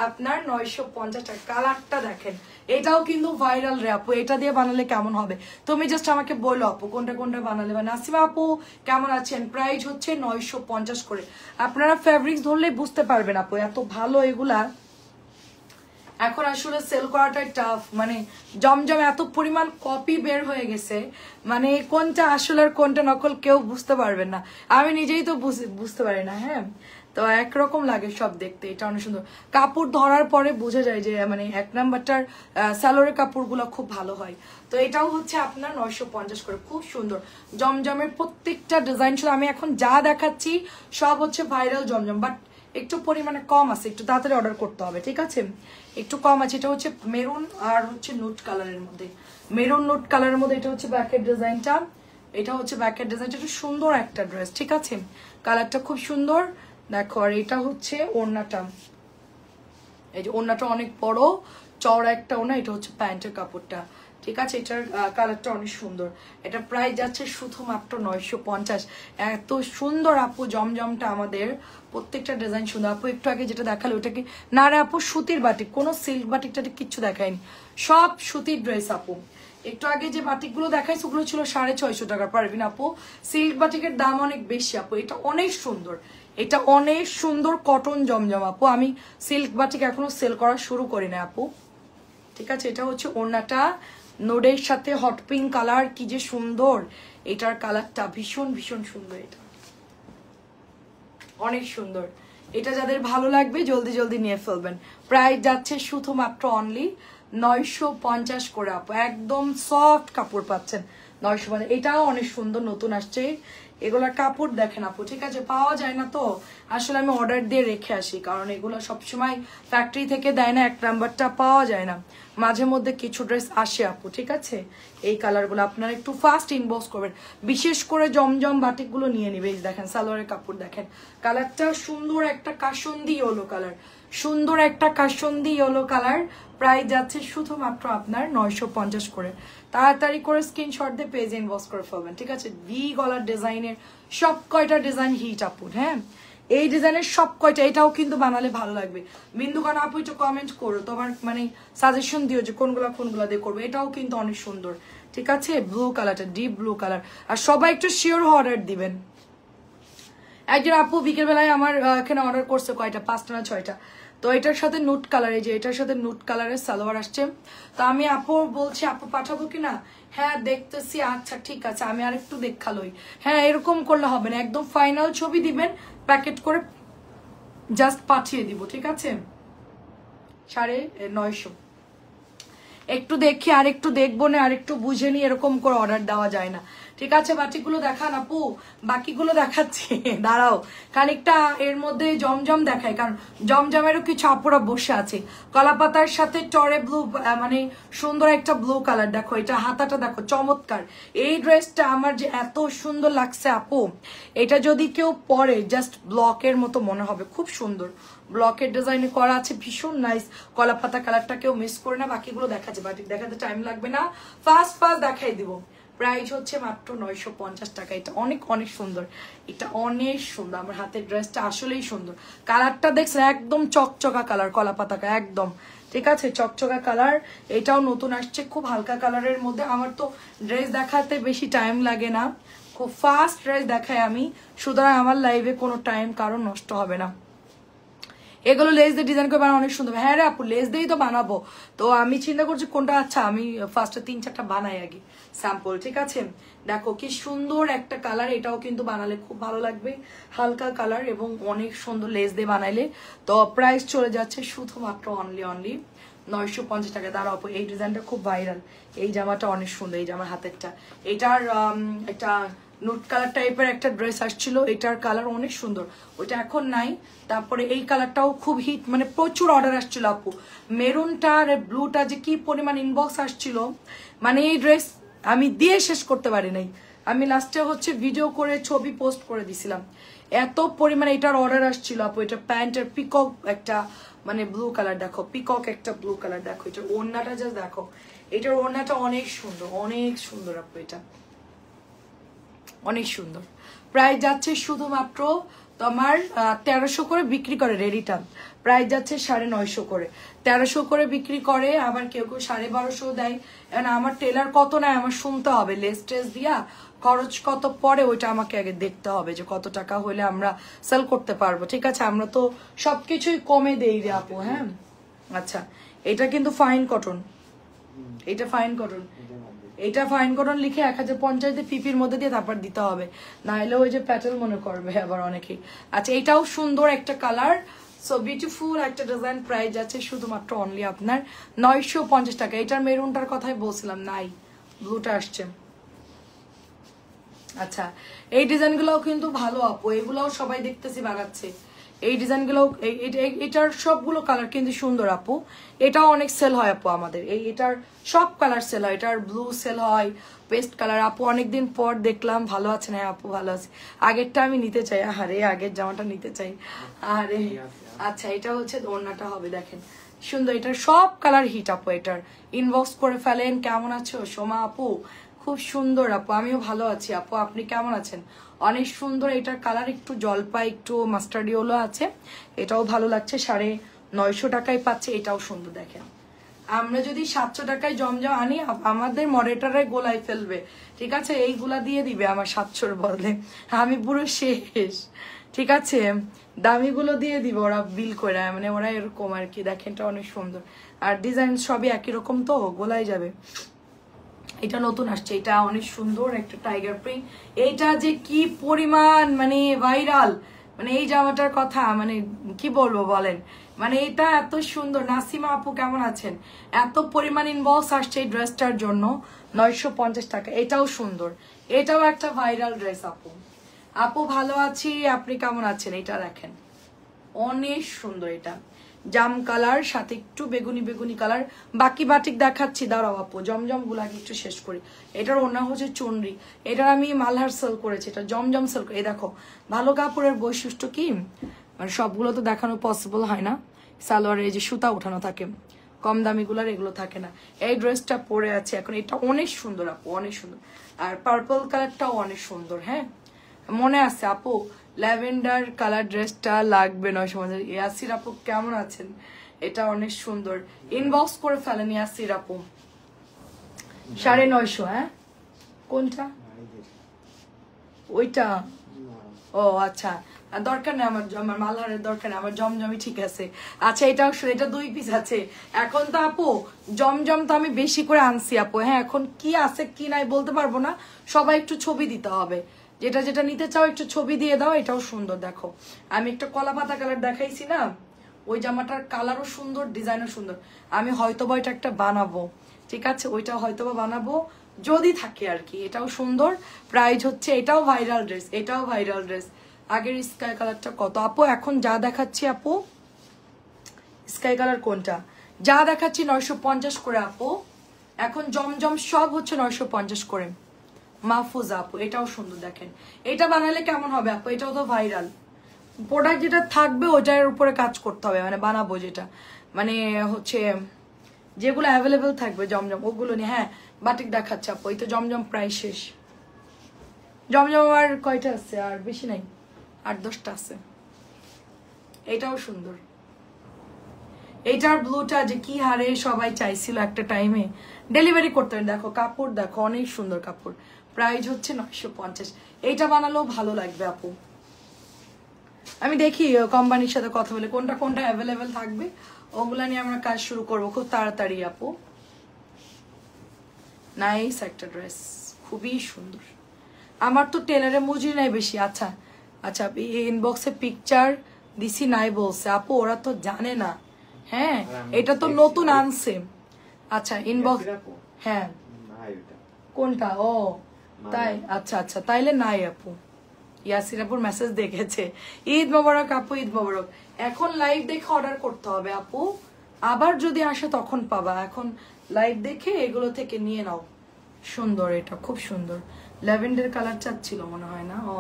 আপনার 950 টাকা। কালারটা দেখেন, এটাও কিন্তু ভাইরাল রে আপু, এটা দিয়ে বানালে কেমন হবে? তুমি জাস্ট আমাকে বলো আপু কোনটা কোনটা বানালে। মানে নাসিমা আপু কেমন আছেন? প্রাইস হচ্ছে 950 করে। আপনারা ফেব্রিক্স ধরলে বুঝতে পারবেন আপু, এত ভালো এগুলা। এখন আসলে সেল করাটাই টাফ, মানে জমজম এত পরিমাণ কপি বের হয়ে গেছে, মানে কোনটা আসলে আর কোনটা নকল কেউ বুঝতে পারবেন না। আমি নিজেই তো বুঝতে পারি না। হ্যাঁ, তো একরকম লাগে সব দেখতে। এটা অনেক সুন্দর, কাপড় ধরার পরে বোঝা যায় যে মানে 1 নাম্বারটার সালোয়ারের কাপড়গুলো খুব ভালো হয়। তো এটাও হচ্ছে আপনার 950 করে, খুব সুন্দর। জমজমের প্রত্যেকটা ডিজাইন, শুধু আমি এখন যা দেখাচ্ছি সব হচ্ছে ভাইরাল জমজম, বাট একটু পরিমাণে কম আছে, একটু তাড়াতাড়ি অর্ডার করতে হবে, ঠিক আছে? একটু কম আছে। এটা হচ্ছে মেরুন আর হচ্ছে নুট কালারের মধ্যে, মেরুন নুট কালারের মধ্যে। এটা হচ্ছে ব্যাকের ডিজাইনটা, এটা হচ্ছে ব্যাকের ডিজাইনটা, এটা সুন্দর একটা ড্রেস, ঠিক আছে? কালারটা খুব সুন্দর দেখো। আর এটা হচ্ছে ওড়নাটা, এই যে ওড়নাটা অনেক বড় চওড়া একটা ওড়না। এটা হচ্ছে প্যান্টের কাপড়টা, ঠিক আছে? এটার কালারটা অনেক সুন্দর। এটা প্রাইস যাচ্ছে শুধুমাত্র 950। এত সুন্দর আপু জমজমটা, আমাদের প্রত্যেকটা ডিজাইন সুন্দর আপু। একটু আগে যেটা দেখালো ওটা কি না রে আপু? সুতির বাটিক, কোনো সিল্ক বাটিক টাটিক কিচ্ছু দেখায়নি, সব সুতির ড্রেস আপু। একটু আগে যে বাটিকগুলো দেখাইছে ওগুলো ছিল 650 টাকা, পারবেন আপু? সিল্ক বাটিকের দাম অনেক বেশি আপু। এটা অনেক সুন্দর, এটা অনেক সুন্দর কটন জমজম আপু। আমি সিল্ক বাটিক এখনো সেল করা শুরু করি না আপু, ঠিক আছে? এটা হচ্ছে ওড়নাটা, নোডের সাথে হট পিঙ্ক কালার, কি যে সুন্দর। এটার কালারটা ভীষণ ভীষণ সুন্দর, এটা অনেক সুন্দর। এটা যাদের ভালো লাগবে জলদি জলদি নিয়ে ফেলবেন। প্রাইস যাচ্ছে শুধুমাত্র অনলি 950 করে আপু, একদম সফট কাপড় পাচ্ছেন 950। এটাও অনেক সুন্দর, নতুন আসছে। এগুলার কাপড় দেখেন আপু, ঠিক আছে? পাওয়া যায় না তো আসলে আমি অর্ডার দিয়ে রেখে আসি, কারণ এগুলো সবসময় ফ্যাক্টরি থেকে দেয় না, 1 নাম্বারটা পাওয়া যায় না। মাঝে মধ্যে কিছু ড্রেস আসে আপু, ঠিক আছে? এই কালারগুলো আপনারা একটু ফাস্ট ইনবক্স করবেন, বিশেষ করে জমজম বাটিকগুলো নিয়ে নিবে। এই দেখেন সালোয়ারের কাপড় দেখেন, কালারটা সুন্দর একটা কাসুন্দি ইয়েলো কালার, সুন্দর একটা কাসুন্দি ইয়েলো কালার। প্রাইস যাচ্ছে শুধুমাত্র আপনার 950 করে। তাড়াতাড়ি করে স্ক্রিনশট দিয়ে পেজ ইনবক্স করে ফেলবেন, ঠিক আছে? ভি গলার ডিজাইনের সব কয়টা ডিজাইন হিট আপু। হ্যাঁ, এই ডিজাইনের সব কয়টা, এটাও কিন্তু বানালে ভালো লাগবে। বিন্দুকান আপু একটু কমেন্ট করো, তোমার মানে সাজেশন দিও যে কোনগুলা দিয়ে করবো। এটাও কিন্তু অনেক সুন্দর, ঠিক আছে? ব্লু কালারটা ডিপ ব্লু কালার। আর সবাই একটু শিওর অর্ডার দিবেন। একজন আপু বিকেল বেলায় আমার এখানে অর্ডার করছে কয়টা, 5টা না 6টা। তো এটার সাথে নুট কালার, এই যে এটার সাথে নুট কালারের সালোয়ার আসছে। তো আমি আপু বলছি আপু পাঠাবো কিনা? হ্যাঁ দেখতেছি, আচ্ছা ঠিক আছে, আমি আরেকটু দেখালোই। হ্যাঁ, এরকম করলে হবে না, একদম ফাইনাল ছবি দিবেন, প্যাকেট করে জাস্ট পাঠিয়ে দিব, ঠিক আছে? 950। একটু দেখি আর একটু দেখবো না, আর একটু বুঝে নি, এরকম করে অর্ডার দেওয়া যায় না, ঠিক আছে, বাটিকগুলো দেখান আপু, বাকিগুলো দেখাচ্ছি দাঁড়াও, খানিকটা এর মধ্যে জমজম দেখায়, কারণ জমজমেরও কিছু আপুরা বসে আছে। কলাপাতার সাথে টরে ব্লু, মানে সুন্দর একটা ব্লু কালার, দেখো এটা হাতাটা দেখো চমৎকার। এই ড্রেসটা আমার যে এত সুন্দর লাগছে আপু, এটা যদি কেউ পরে জাস্ট ব্লকের মতো মনে হবে, খুব সুন্দর ব্লকের ডিজাইনে করা আছে, ভীষণ নাইস। কলাপাতা কালারটা কেউ মিস করে না, বাকিগুলো দেখাচ্ছে, বাটিক দেখাতে টাইম লাগবে না, ফার্স্ট দেখাই দিব। প্রাইস হচ্ছে মাত্র 950 টাকা। এটা অনেক অনেক সুন্দর, এটা অনেক সুন্দর, আমার হাতের ড্রেসটা আসলেই সুন্দর। কালারটা দেখছেন একদম চকচকা কালার, কলাপাতাকা একদম, ঠিক আছে চকচকা কালার। এটাও নতুন আসছে, খুব হালকা কালারের মধ্যে। আমার তো ড্রেস দেখাতে বেশি টাইম লাগে না, খুব ফাস্ট ড্রেস দেখাই আমি, সুতরাং আমার লাইভে কোনো টাইম কারণ নষ্ট হবে না। এগুলো লেস দিয়ে ডিজাইন করে বানানো অনেক সুন্দর। হ্যাঁ রে আপু, লেস দিয়েই তো বানাবো, তো আমি চিন্তা করছি কোনটা। আচ্ছা আমি ফার্স্টে 3-4টা বানাই আগে স্যাম্পল, ঠিক আছে। দেখো কি সুন্দর একটা কালার, এটাও কিন্তু বানালে খুব ভালো লাগবে, হালকা কালার এবং অনেক সুন্দর লেস দিয়ে বানাইলে। তো প্রাইস চলে যাচ্ছে শুধুমাত্র অনলি 950 টাকা। দাঁড়াও আপু, এই ডিজাইনটা খুব ভাইরাল, এই জামাটা অনেক সুন্দর, এই জামার হাতেরটা, এটার একটা নুট কালার টাইপের একটা ড্রেস আসছিল, এটার কালার অনেক সুন্দর, ওইটা এখন নাই। তারপরে এই কালারটাও খুব হিট, মানে প্রচুর অর্ডার আসছিল আপু। মেরুনটা আর ব্লুটা যে কি পরিমাণ ইনবক্স আসছিল, মানে এই ড্রেস আমি দিয়ে শেষ করতে পারি নাই। আমি লাস্টে হচ্ছে ভিডিও করে ছবি পোস্ট করে দিছিলাম, এত পরিমাণে এটার অর্ডার আসছিল আপু। এটা প্যান্টের পিকক একটা মানে ব্লু কালার, দেখো পিকক একটা ব্লু কালার, দেখো এটার ওড়নাটা জাস্ট দেখো, এটার ওড়নাটা অনেক সুন্দর আপু, এটা অনেক সুন্দর। প্রাইস যাচ্ছে শুধুমাত্র তোমার 1300 করে বিক্রি করে রেডিটা, প্রাইস যাচ্ছে 950 করে, 1300 করে বিক্রি করে, আবার কেউ কেউ 1250 দেয়। এখন আমার টেলার কত নেয় আমার শুনতে হবে, লেস টেস দিয়া খরচ কত পড়ে ওইটা আমাকে আগে দেখতে হবে, যে কত টাকা হলে আমরা সেল করতে পারবো, ঠিক আছে। আমরা তো সবকিছুই কমে দেই রে আপু। হ্যাঁ আচ্ছা, এটা কিন্তু ফাইন কটন, এটা ফাইন কটন, এটা ফাইন কটন লিখে 1050 দিয়ে পিপির মধ্যে দিয়ে তারপর দিতে হবে, না হলে ওই যে প্যাটেল মনে করবে আবার অনেকেই। আচ্ছা এটাও সুন্দর একটা কালার, সো বিউটিফুল একটা ডিজাইন। প্রাইস আছে শুধুমাত্র অনলি আপনার 950 টাকা। এটার মেরুনটার কথাই বলছিলাম, নাই ব্লুটা আসছে। আচ্ছা এই ডিজাইনগুলোও কিন্তু ভালো আপু, এগুলোও সবাই দেখতেছি বাগাচ্ছে, এই ডিজাইনগুলো, এটার সবগুলো কালার কিন্তু সুন্দর আপু। এটাও অনেক সেল হয় আপু আমাদের, এটার সব কালার সেল হয়, এটার ব্লু সেল হয়, পেস্ট কালার। আপু অনেকদিন পর দেখলাম, ভালো আছেন? হ্যাঁ আপু ভালো আছে, আগেরটা আমি নিতে চাই, আরে আগের জামাটা নিতে চাই, আরে আচ্ছা এটা হচ্ছে ওড়নাটা হবে, দেখেন সুন্দর, এটার সব কালার হিট আপু। এটার ইনবক্স করে ফেলেন। কেমন আছো সোমা আপু? খুব সুন্দর আপু, আমিও ভালো আছি আপু, আপনি কেমন আছেন? অনেক সুন্দর, এটার কালার একটু জলপাই একটু মাস্টার্ড ইয়েলো আছে, এটাও ভালো লাগছে, 950 টাকায় পাচ্ছে, এটাও সুন্দর। দেখেন আমরা যদি 700 টাকায় জমজম আনি, আমাদের মডারেটরে গোলাই ফেলবে, ঠিক আছে, এইগুলা দিয়ে দিবে আমার 700-র বদলে, আমি পুরো শেষ, ঠিক আছে, দামিগুলো দিয়ে দিবে ওরা বিল করে, মানে ওরা এরকম আর কি। দেখেন এটা অনেক সুন্দর, আর ডিজাইন সবই একই রকম, তো গোলাই যাবে। এটা নতুন আসছে, এটা অনেক সুন্দর একটা টাইগার প্রিন্ট, এইটা যে কি পরিমাণ মানে ভাইরাল, মানে এই জামাটার কথা মানে কি বলবো বলেন, মানে এটা এত সুন্দর। নাসিমা আপু কেমন আছেন? এত পরিমাণ ইনবক্স আসছে এই ড্রেসটার জন্য, 950 টাকা। এটাও সুন্দর, এটাও একটা ভাইরাল ড্রেস আপু। আপু ভালো আছি, আপনি কেমন আছেন? এটা দেখেন অনেক সুন্দর, এটা জাম কালার সাথে একটু বেগুনি বেগুনি কালার। বাকি বাটিক দেখাচ্ছি, দাঁড়াও আপু, জমজম গুলাকে একটু শেষ করি। এটার ওড়না হচ্ছে চুনরি, এটার আমি মালহার সেল করেছি, এটা জমজম সেল করে। এই দেখো ভালো কাপড়ের বৈশিষ্ট্য কি, মানে সবগুলো তো দেখানো পসিবল হয় না, সালোয়ারে এই যে সুতা উঠানো থাকে, কম দামিগুলার এগুলো থাকে না। এই ড্রেসটা পরে আছে এখন, এটা অনেক সুন্দর আপু, অনেক সুন্দর। আর পার্পল কালারটাও অনেক সুন্দর। হ্যাঁ মনে আছে আপু, ল্যাভেন্ডার কালার ড্রেসটা লাগবে 950। ইয়াসির আপু কেমন আছেন? এটা অনেক সুন্দর, ইনবক্স করে ফেলেন ইয়াসির আপু। 950। হ্যাঁ কোনটা? ওইটা? ও আচ্ছা, দরকার নেই আমার মালহারের দরকার নেই, আমার জমজমই ঠিক আছে। আচ্ছা এটাও, এটা 2 পিস আছে এখন তো আপু। জমজম তো আমি বেশি করে আনছি আপু। হ্যাঁ এখন কি আছে কি নাই বলতে পারবো না, সবাই একটু ছবি দিতে হবে, যেটা যেটা নিতে চাও একটু ছবি দিয়ে দাও। এটাও সুন্দর, দেখো আমি একটা কলা পাতা কালার দেখাইছি না, ওই জামাটার কালারও সুন্দর, ডিজাইনও সুন্দর। আমি হয়তো বা এটা একটা বানাবো, ঠিক আছে, ওইটা হয়তো বা বানাবো, যদি থাকে আর কি। এটাও সুন্দর, প্রাইস হচ্ছে, এটাও ভাইরাল ড্রেস, এটাও ভাইরাল ড্রেস। আগের স্কাই কালারটা কত আপু? এখন যা দেখাচ্ছি আপু, স্কাই কালার কোনটা যা দেখাচ্ছি 950 করে আপু। এখন জমজম সব হচ্ছে 950 করে। মাহফুজ আপু এটাও সুন্দর, দেখেন এটা বানালে কেমন হবে আপু? এটাও তো ভাইরাল প্রোডাক্ট, যেটা থাকবে ওটার উপরে কাজ করতে হবে, মানে বানাবো যেটা, মানে হচ্ছে যেগুলো অ্যাভেলেবেল থাকবে জমজম ওগুলো নিয়ে। হ্যাঁ বাটিক দেখাচ্ছে আপু, এই তো জমজম প্রায় শেষ। জমজম আর কয়টা আছে? আর বেশি নাই, 8-10টা আছে। এটাও সুন্দর, এইটার ব্লুটা যে কি হারে সবাই চাইছিল একটা টাইমে, ডেলিভারি করতে হবে। দেখো কাপড় দেখো, অনেক সুন্দর কাপড়, প্রাইস হচ্ছে 950। এইটা বানালেও ভালো লাগবে আপু। আমি দেখি কোম্পানির সাথে কথা বলে কোনটা কোনটা অ্যাভেলেবেল থাকবে, ওগুলা নিয়ে আমরা কাজ শুরু করবো খুব তাড়াতাড়ি আপু। নাইস একটা ড্রেস, খুবই সুন্দর। আমার তো টেলারে মজুরি নাই বেশি। আচ্ছা আচ্ছা, ইনবক্সে পিকচার দিছি নাই বলছে আপু, ওরা তো জানে না। হ্যাঁ এটা তো নতুন আনছে। আচ্ছা ইনবক্স, হ্যাঁ কোনটা? ও তাই, আচ্ছা আচ্ছা, তাইলে নাই আপু। ইয়াসির আপুর মেসেজ দেখেছে। ঈদ মোবারক আপু, ঈদ মোবারক। এখন লাইভ দেখে অর্ডার করতে হবে আপু, আবার যদি আসে তখন পাবা। এখন লাইভ দেখে এগুলো থেকে নিয়ে নাও। সুন্দর, এটা খুব সুন্দর। ল্যাভেন্ডার কালার চাচ্ছিল মনে হয় না? ও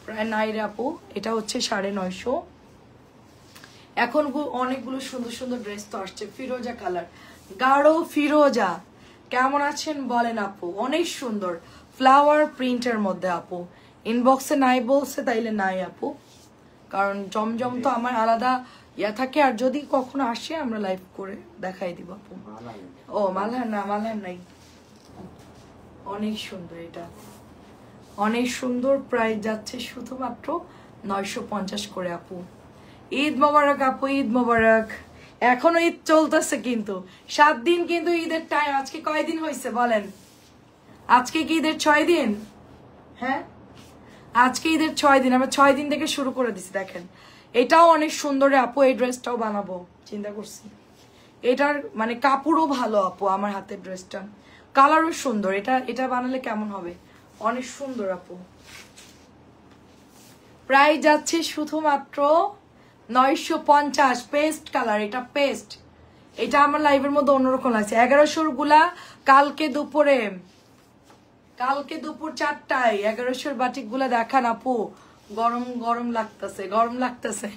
প্রায় নাই রে আপু। এটা হচ্ছে 950। এখন অনেকগুলো সুন্দর সুন্দর ড্রেস তো আসছে। ফিরোজা কালার, গাঢ় ফিরোজা, কেমন আছেন বলেন আপু? অনেক সুন্দর ফ্লাওয়ার প্রিন্টের মধ্যে আপু। ইনবক্সে নাই বলছে, তাইলে নাই আপু, কারণ জমজম তো আমার আলাদা ইয়া থাকে। আর যদি কখনো আসে আমরা লাইভ করে দেখাই দিব আপু। ও মালহার না, মালহার নাই। অনেক সুন্দর, এটা অনেক সুন্দর। প্রাইস যাচ্ছে শুধুমাত্র 950 করে আপু। ঈদ মোবারক আপু, ঈদ মোবারক। এখনো ঈদ চলতেছে কিন্তু 7 দিন কিন্তু ঈদের টাইম। আজকে কয়দিন হয়েছে বলেন? আজকে কি ঈদের 6 দিন? হ্যাঁ আজকে ঈদের 6 দিন, আমরা 6 দিন থেকে শুরু করে দিছি। দেখেন এটাও অনেক সুন্দর আপু, এই ড্রেসটাও বানাবো চিন্তা করছি। এটার মানে কাপড়ও ভালো আপু, আমার হাতের ড্রেসটা কালারও সুন্দর। এটা এটা বানালে কেমন হবে? অনেক সুন্দর আপু। প্রাইস যাচ্ছে শুধুমাত্র 950। পেস্ট কালার, এটা পেস্ট। এটা আমার লাইভের মধ্যে অন্যরকম লাগছে। 1100 গুলা কালকে দুপুর 4টায় 1100 বাটিক গুলা দেখান আপু। গরম গরম লাগতেছে, গরম লাগতেছে,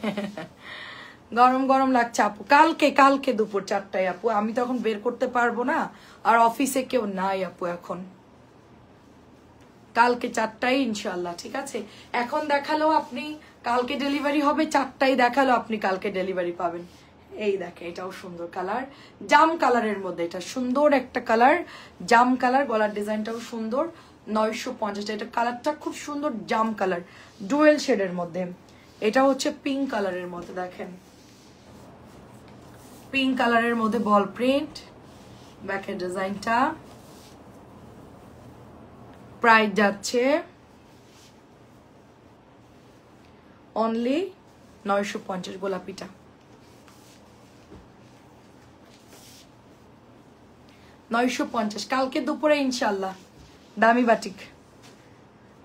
গরম গরম লাগছে আপু। কালকে দুপুর 4টায় আপু, আমি তখন বের করতে পারবো না, আর অফিসে কেউ নাই আপু এখন। কালকে 4টায় ইনশাল্লাহ, ঠিক আছে? এখন দেখালেও আপনি কালকে ডেলিভারি হবে, 4টায় দেখালেও আপনি কালকে ডেলিভারি পাবেন। এই দেখে এটাও সুন্দর কালার, জাম কালারের মধ্যে। এটা সুন্দর একটা কালার, জাম কালার। গলার ডিজাইনটাও সুন্দর। 950। এটা কালারটা খুব সুন্দর, জাম কালার, ডুয়েল শেডের মধ্যে। এটা হচ্ছে পিঙ্ক কালারের মধ্যে, দেখেন পিঙ্ক কালারের মধ্যে বল প্রিন্ট। ব্যাকের ডিজাইনটা। প্রাইস যাচ্ছে অনলি 950। গোলাপিটা 950 কালকে দুপুরে ইনশাল্লাহ। দামি বাটিক।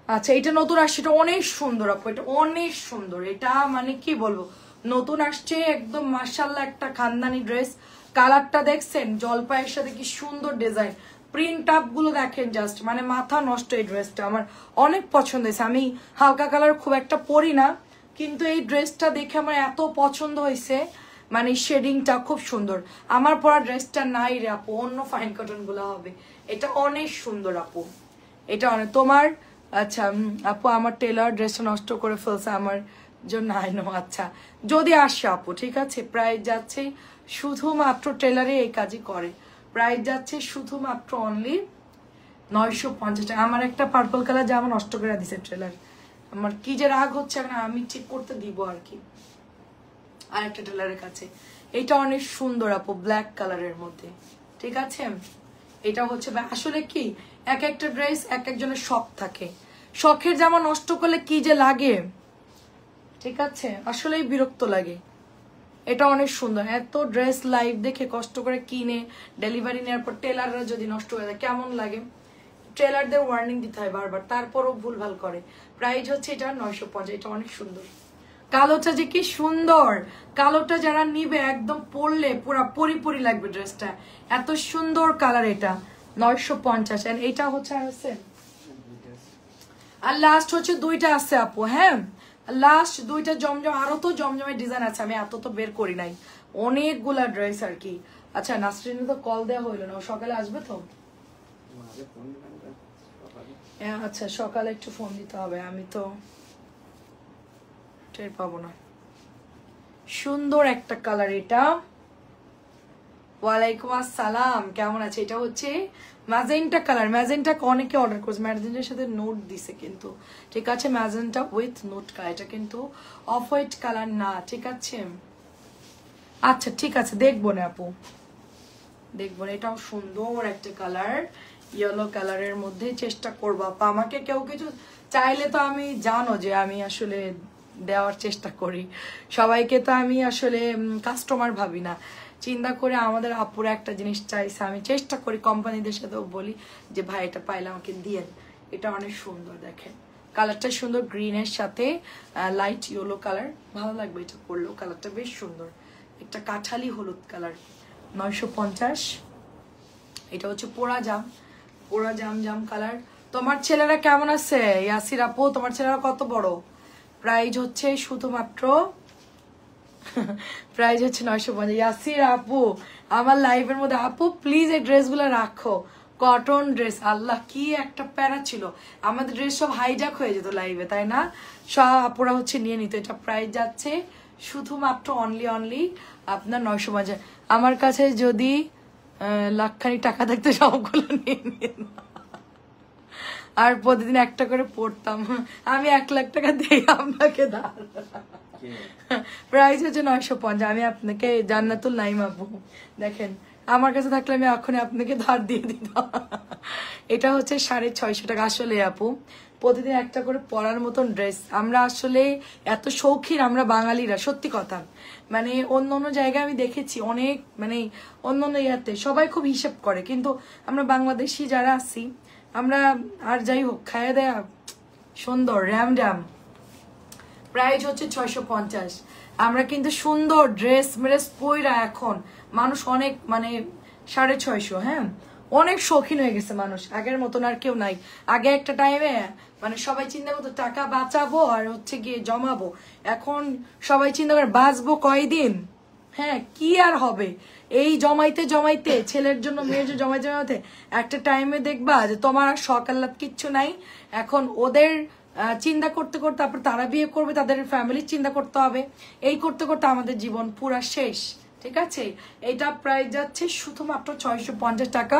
আচ্ছা এটা নতুন আসছে, এটা অনেক সুন্দর আপু, এটা অনেক সুন্দর। এটা মানে কি বলবো, নতুন আসছে একদম মাশাআল্লাহ, একটা খানদানি ড্রেস। কালারটা দেখছেন জলপাইয়ের সাথে কি সুন্দর ডিজাইন। প্রিন্ট আপ গুলো দেখেন জাস্ট, মানে মাথা নষ্ট। এই ড্রেসটা আমার অনেক পছন্দ হয়েছে। আমি হালকা কালার খুব একটা পরি না, কিন্তু এই ড্রেসটা দেখে আমার এত পছন্দ হয়েছে, মানে শেডিংটা খুব সুন্দর। আমার পরা ড্রেসটা নাই রে আপু, অন্য ফাইন কটন গুলো হবে। এটা অনেক সুন্দর আপু, এটা অনেক তোমার। আচ্ছা আপু আমার টেলার ড্রেসটা নষ্ট করে ফেলছে আমার জন্য। আইনো আচ্ছা যদি আসে আপু, ঠিক আছে? প্রাইস যাচ্ছে শুধুমাত্র, টেলারে এই কাজই করে। প্রাইস যাচ্ছে শুধুমাত্র অনলি 950 টাকা। আমার একটা পার্পল কালার জামা নষ্ট করে দিছে টেলার। আমার কি যে রাগ হচ্ছে না, আমি ঠিক করতে দিব আর কি আরেকটা টেলারের কাছে। এটা অনেক সুন্দর আপু, ব্ল্যাক কালারের মধ্যে, ঠিক আছে? এটা হচ্ছে আসলে কি, এক একটা ড্রেস এক একজনের শখ থাকে। শখের জামা নষ্ট করলে কি যে লাগে, ঠিক আছে? আসলেই বিরক্ত লাগে। এটা অনেক সুন্দর। এত ড্রেস লাইভ দেখে কষ্ট করে কিনে ডেলিভারি নেওয়ার পর টেলাররা যদি নষ্ট হয়ে যায় কেমন লাগে? ট্রেলারদের ওয়ার্নিং দিতে হয় বারবার, তারপরও ভুলভাল করে। প্রাইস হচ্ছে এটা 950। এটা অনেক সুন্দর, কালোটা যে কি সুন্দর, কালোটা যারা নিবে একদম পরলে পুরা পরি লাগবে ড্রেসটা, এত সুন্দর কালার। এটা 950। এন্ড এটা হচ্ছে আর আছে, আর লাস্ট হচ্ছে দুইটা আছে আপু। হ্যাঁ, লাস্ট দুইটা জমজম, আরো তো জমজমের ডিজাইন আছে, আমি এত তো বের করি নাই, অনেকগুলা ড্রেস আর কি। আচ্ছা নাসরিনে তো কল দেওয়া হইলো না, ও সকালে আসবে তো? আচ্ছা সকালে একটু ফোন দিতে হবে, আমি তো টের পাবো না। সুন্দর একটা কালার এটা। ওয়ালাইকুম আসসালাম, কেমন আছে? এটা হচ্ছে ম্যাজেন্টা কালার। ম্যাজেন্টা অনেকে অর্ডার করছে, ম্যাজেন্টার সাথে নোট দিছে কিন্তু, ঠিক আছে? ম্যাজেন্টা উইথ নোট কালার, এটা কিন্তু অফ হোয়াইট কালার না, ঠিক আছে? আচ্ছা ঠিক আছে, দেখবো না আপু, দেখবো না। এটাও সুন্দর একটা কালার, ইয়েলো কালারের মধ্যে চেষ্টা করবো আপা। আমাকে কেউ কিছু চাইলে তো আমি জানো যে আমি আসলে দেওয়ার চেষ্টা করি, সবাইকে তো আমি আসলে কাস্টমার ভাবি না, চিন্তা করে আমাদের আপুরা একটা জিনিস চাইছে, আমি চেষ্টা করি কোম্পানিদের সাথেও বলি যে ভাই এটা পাইলে আমাকে দিয়েন। এটা অনেক সুন্দর, দেখেন কালারটা সুন্দর, গ্রিনের সাথে লাইট ইয়েলো কালার, ভালো লাগবে এটা পরলেও, কালারটা বেশ সুন্দর, একটা কাঠালি হলুদ কালার। 950। এটা হচ্ছে পোড়া জাম কালার। তোমার ছেলেরা কেমন আছে ইয়াসির আপু? তোমার ছেলেরা কত বড়? প্রাইস হচ্ছে শুধুমাত্র প্রাইস হচ্ছে 950। ইয়াসির আপু আমার লাইভের মধ্যে, আপু প্লিজ এই ড্রেসগুলো রাখো, কটন ড্রেস। আল্লাহ কি একটা প্যারা ছিল, আমাদের ড্রেস সব হাইজ্যাক হয়ে যেত লাইভে, তাই না? সব আপুরা হচ্ছে নিয়ে নিত। এটা প্রাইস যাচ্ছে শুধুমাত্র অনলি আপনার 950। আমার কাছে যদি লাখখানি টাকা থাকতো সবগুলো নিয়ে নিন, আর প্রতিদিন একটা করে পড়তাম, আমি 1 লাখ টাকা দিই আপনাকে ধার। প্রাইস হচ্ছে 950। আমি আপনাকে জান্নাতুল নাইম আপু, দেখেন আমার কাছে থাকলে আমি এখনই আপনাকে ধার দিয়ে দিতাম। এটা হচ্ছে 650 টাকা। আসলে আপু প্রতিদিন একটা করে পরার মতন ড্রেস, আমরা আসলে এত শৌখিন আমরা বাঙালিরা, সত্যি কথা। মানে অন্য জায়গায় আমি দেখেছি অনেক, মানে অন্য ইয়াতে সবাই খুব হিসেব করে, কিন্তু আমরা বাংলাদেশি যারা আছি আমরা, আর যাই হোক খাইয়ে দেয়া সুন্দর র্যাম। প্রাইস হচ্ছে 650। আমরা কিন্তু সুন্দর ড্রেস পইরা এখন মানুষ অনেক, মানে 650। হ্যাঁ, অনেক শৌখিন হয়ে গেছে মানুষ, আগের মতন আর কেউ নাই। আগে একটা টাইমে মানে সবাই চিন্তা করতো টাকা বাঁচাবো আর হচ্ছে গিয়ে জমাবো, এখন সবাই চিন্তা করে বাঁচবো কয়দিন। হ্যাঁ, কি আর হবে, এই জমাইতে ছেলের জন্য মেয়ের জন্য জমাইতে একটা টাইমে দেখবা যে তোমার আর সকাল্লাত কিচ্ছু নাই। এখন ওদের চিন্তা করতে তারপর তারা বিয়ে করবে, তাদের ফ্যামিলির চিন্তা করতে হবে, এই করতে আমাদের জীবন পুরা শেষ, ঠিক আছে? এটা প্রাইস যাচ্ছে শুধুমাত্র 650 টাকা।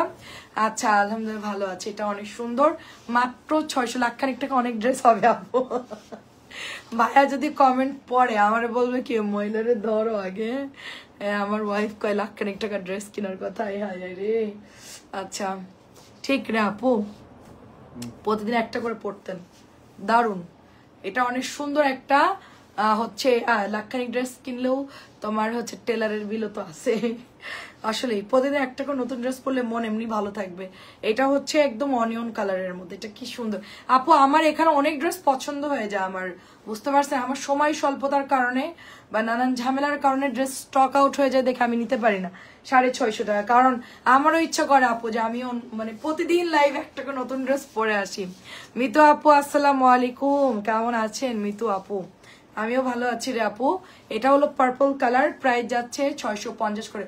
আচ্ছা আলহামদুলিল্লাহ ভালো আছে, এটা অনেক সুন্দর, মাত্র 600। লাখখানিক টাকা অনেক ড্রেস হবে আপু। ভাইয়া যদি কমেন্ট পড়ে আমার বলবে কি মহিলারে ধরো আগে, আমার ওয়াইফ কয় লাখখানিক টাকা ড্রেস কেনার কথা, হায় রে। আচ্ছা ঠিক রে আপু, প্রতিদিন একটা করে পড়তেন, দারুন। এটা অনেক সুন্দর একটা হচ্ছে লাখখানিক ড্রেস কিনলেও তোমার হচ্ছে টেলারের বিলও তো আছে। আসলে প্রতিদিন একটা করে নতুন ড্রেস পরলে মন এমনি ভালো থাকবে। এটা হচ্ছে একদম অনিয়ন কালারের মধ্যে, এটা কি সুন্দর আপু। আমার এখানে অনেক ড্রেস পছন্দ হয়ে যায় আমার, বুঝতে পারছেন? আমার সময় স্বল্পতার কারণে বা নানান ঝামেলার কারণে ড্রেস স্টক আউট হয়ে যায় দেখে আমি নিতে পারি না 650 টাকা। কারণ আমারও ইচ্ছা করে আপু যে আমিও মানে প্রতিদিন লাইভ একটা করে নতুন ড্রেস পরে আসি। মিতু আপু আসসালামু আলাইকুম, কেমন আছেন মিতু আপু? আমিও ভালো আছি রে আপু। এটা হলো পার্পল কালার, প্রাইস যাচ্ছে 650 করে।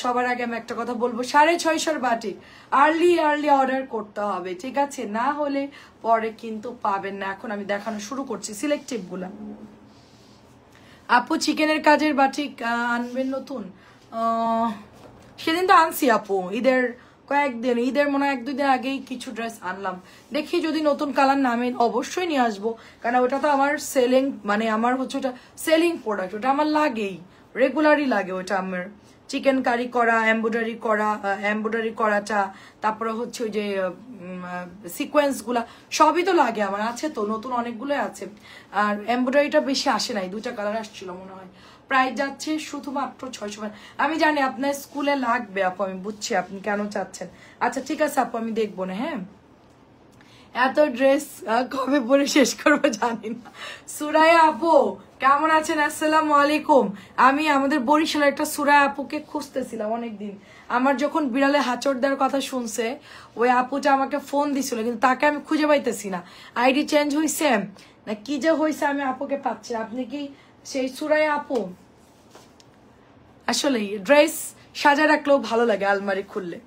সবার আগে আমি একটা কথা বলবো, 650 বাটিক আর্লি অর্ডার করতে হবে, ঠিক আছে? না হলে পরে কিন্তু পাবেন না। এখন আমি দেখানো শুরু করছি সিলেক্টিভ গুলা। আপু চিকেনের কাজের বাটিক আনবেন নতুন? সেদিন তো আনছি আপু, ঈদের মনে হয় 1-2 দিন আগেই কিছু ড্রেস আনলাম। দেখি যদি নতুন কালার নামে অবশ্যই নিয়ে আসবো, কারণ ওটা তো আমার সেলিং, মানে আমার হচ্ছে ওটা সেলিং প্রোডাক্ট, ওটা আমার লাগেই, রেগুলারই লাগে ওটা আমার। চিকেন কারি করা, এমব্রয়ডারি করাটা, তারপরে হচ্ছে ওই যে সিকোয়েন্স গুলা সবই তো লাগে আমার, আছে তো নতুন অনেকগুলো আছে। আর এমব্রয়ডারিটা বেশি আসে নাই, 2টা কালার আসছিল মনে হয়। প্রাইস যাচ্ছে শুধুমাত্র 600। আমি জানি আপনার স্কুলে লাগবে আপু, আমি বুঝছি আপনি কেন চাচ্ছেন। আচ্ছা ঠিক আছে আপু, আমি দেখবো না। হ্যাঁ এত ড্রেস কবে পরে শেষ করবো জানি না। সুরাইয়া আপু কেমন আছেন? আসসালামু আলাইকুম। আমি আমাদের বরিশালের একটা সুরাইয়া আপুকে খুঁজতেছিলাম অনেকদিন। আমার যখন বিড়ালে হাঁচড় দেওয়ার কথা শুনছে ওই আপুটা আমাকে ফোন দিছিল, কিন্তু তাকে আমি খুঁজে পাইতেছি না। আইডি চেঞ্জ হয়েছে না কি যে হয়েছে, আমি আপুকে পাচ্ছি। আপনি কি সেই সুরাইয়া আপু? আসলে ড্রেস সাজা রাখলেও ভালো লাগে আলমারি খুললে।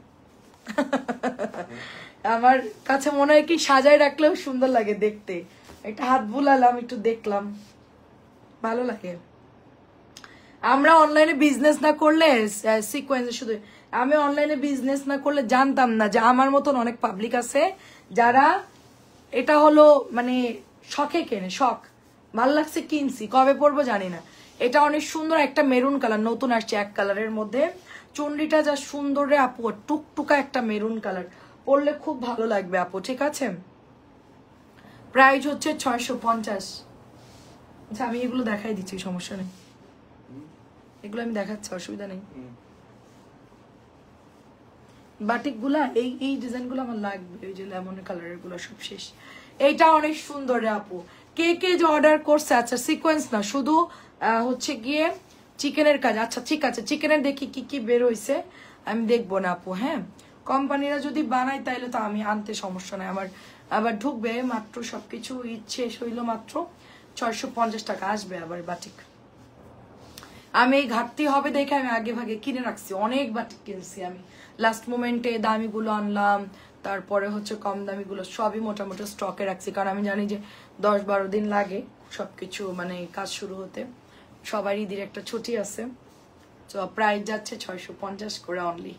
আমার কাছে মনে হয় কি সাজায় রাখলেও সুন্দর লাগে দেখতে। একটা হাত বুলালাম, একটু দেখলাম, ভালো লাগে। আমরা অনলাইনে বিজনেস না করলে সিকোয়েন্স শুধু, আমি অনলাইনে বিজনেস না করলে জানতাম না যে আমার মতন অনেক পাবলিক আছে যারা এটা হলো মানে শখে কেনে, শখ ভাল লাগছে কিনছি, কবে পরবো জানি না। এটা অনেক সুন্দর একটা মেরুন কালার, নতুন আসছে এক কালারের মধ্যে। চুনরিটা যা সুন্দর রে আপু, টুকটুকা একটা মেরুন কালার, পরলে খুব ভালো লাগবে আপু। ঠিক আছে, প্রাইস হচ্ছে 650। আচ্ছা আমি এগুলো দেখাই দিচ্ছি, সমস্যা নেই, এগুলো আমি দেখাচ্ছি, অসুবিধা নেই। বাটিক গুলা এই এই ডিজাইন গুলো আমার লাগবে, ওই যে লেমন কালারের গুলো সব শেষ। এইটা অনেক সুন্দর রে আপু। কে কে যে অর্ডার করছে, আচ্ছা সিকোয়েন্স না শুধু হচ্ছে গিয়ে চিকেনের কাজ। আচ্ছা ঠিক আছে, চিকেনের দেখি কি কি বের হইছে, আমি দেখবো না আপু। হ্যাঁ, কোম্পানিরা যদি বানায় তাইলে তো আমি আনতে সমস্যা নাই আমার। আবার ঢুকবে মাত্র, সবকিছু শেষ হইলো মাত্র 650 টাকা আসবে আবার বাটিক। আমি এই ঘাটতি হবে দেখে আমি আগে ভাগে কিনে রাখছি, অনেক বাটিক কিনছি আমি। লাস্ট মোমেন্টে দামিগুলো আনলাম, তারপরে হচ্ছে কম দামিগুলো সবই মোটামুটি স্টকে রাখছি, কারণ আমি জানি যে 10-12 দিন লাগে সবকিছু মানে কাজ শুরু হতে। সবারই ঈদের একটা ছুটি আছে। তো প্রাইস যাচ্ছে 650 করে অনলি।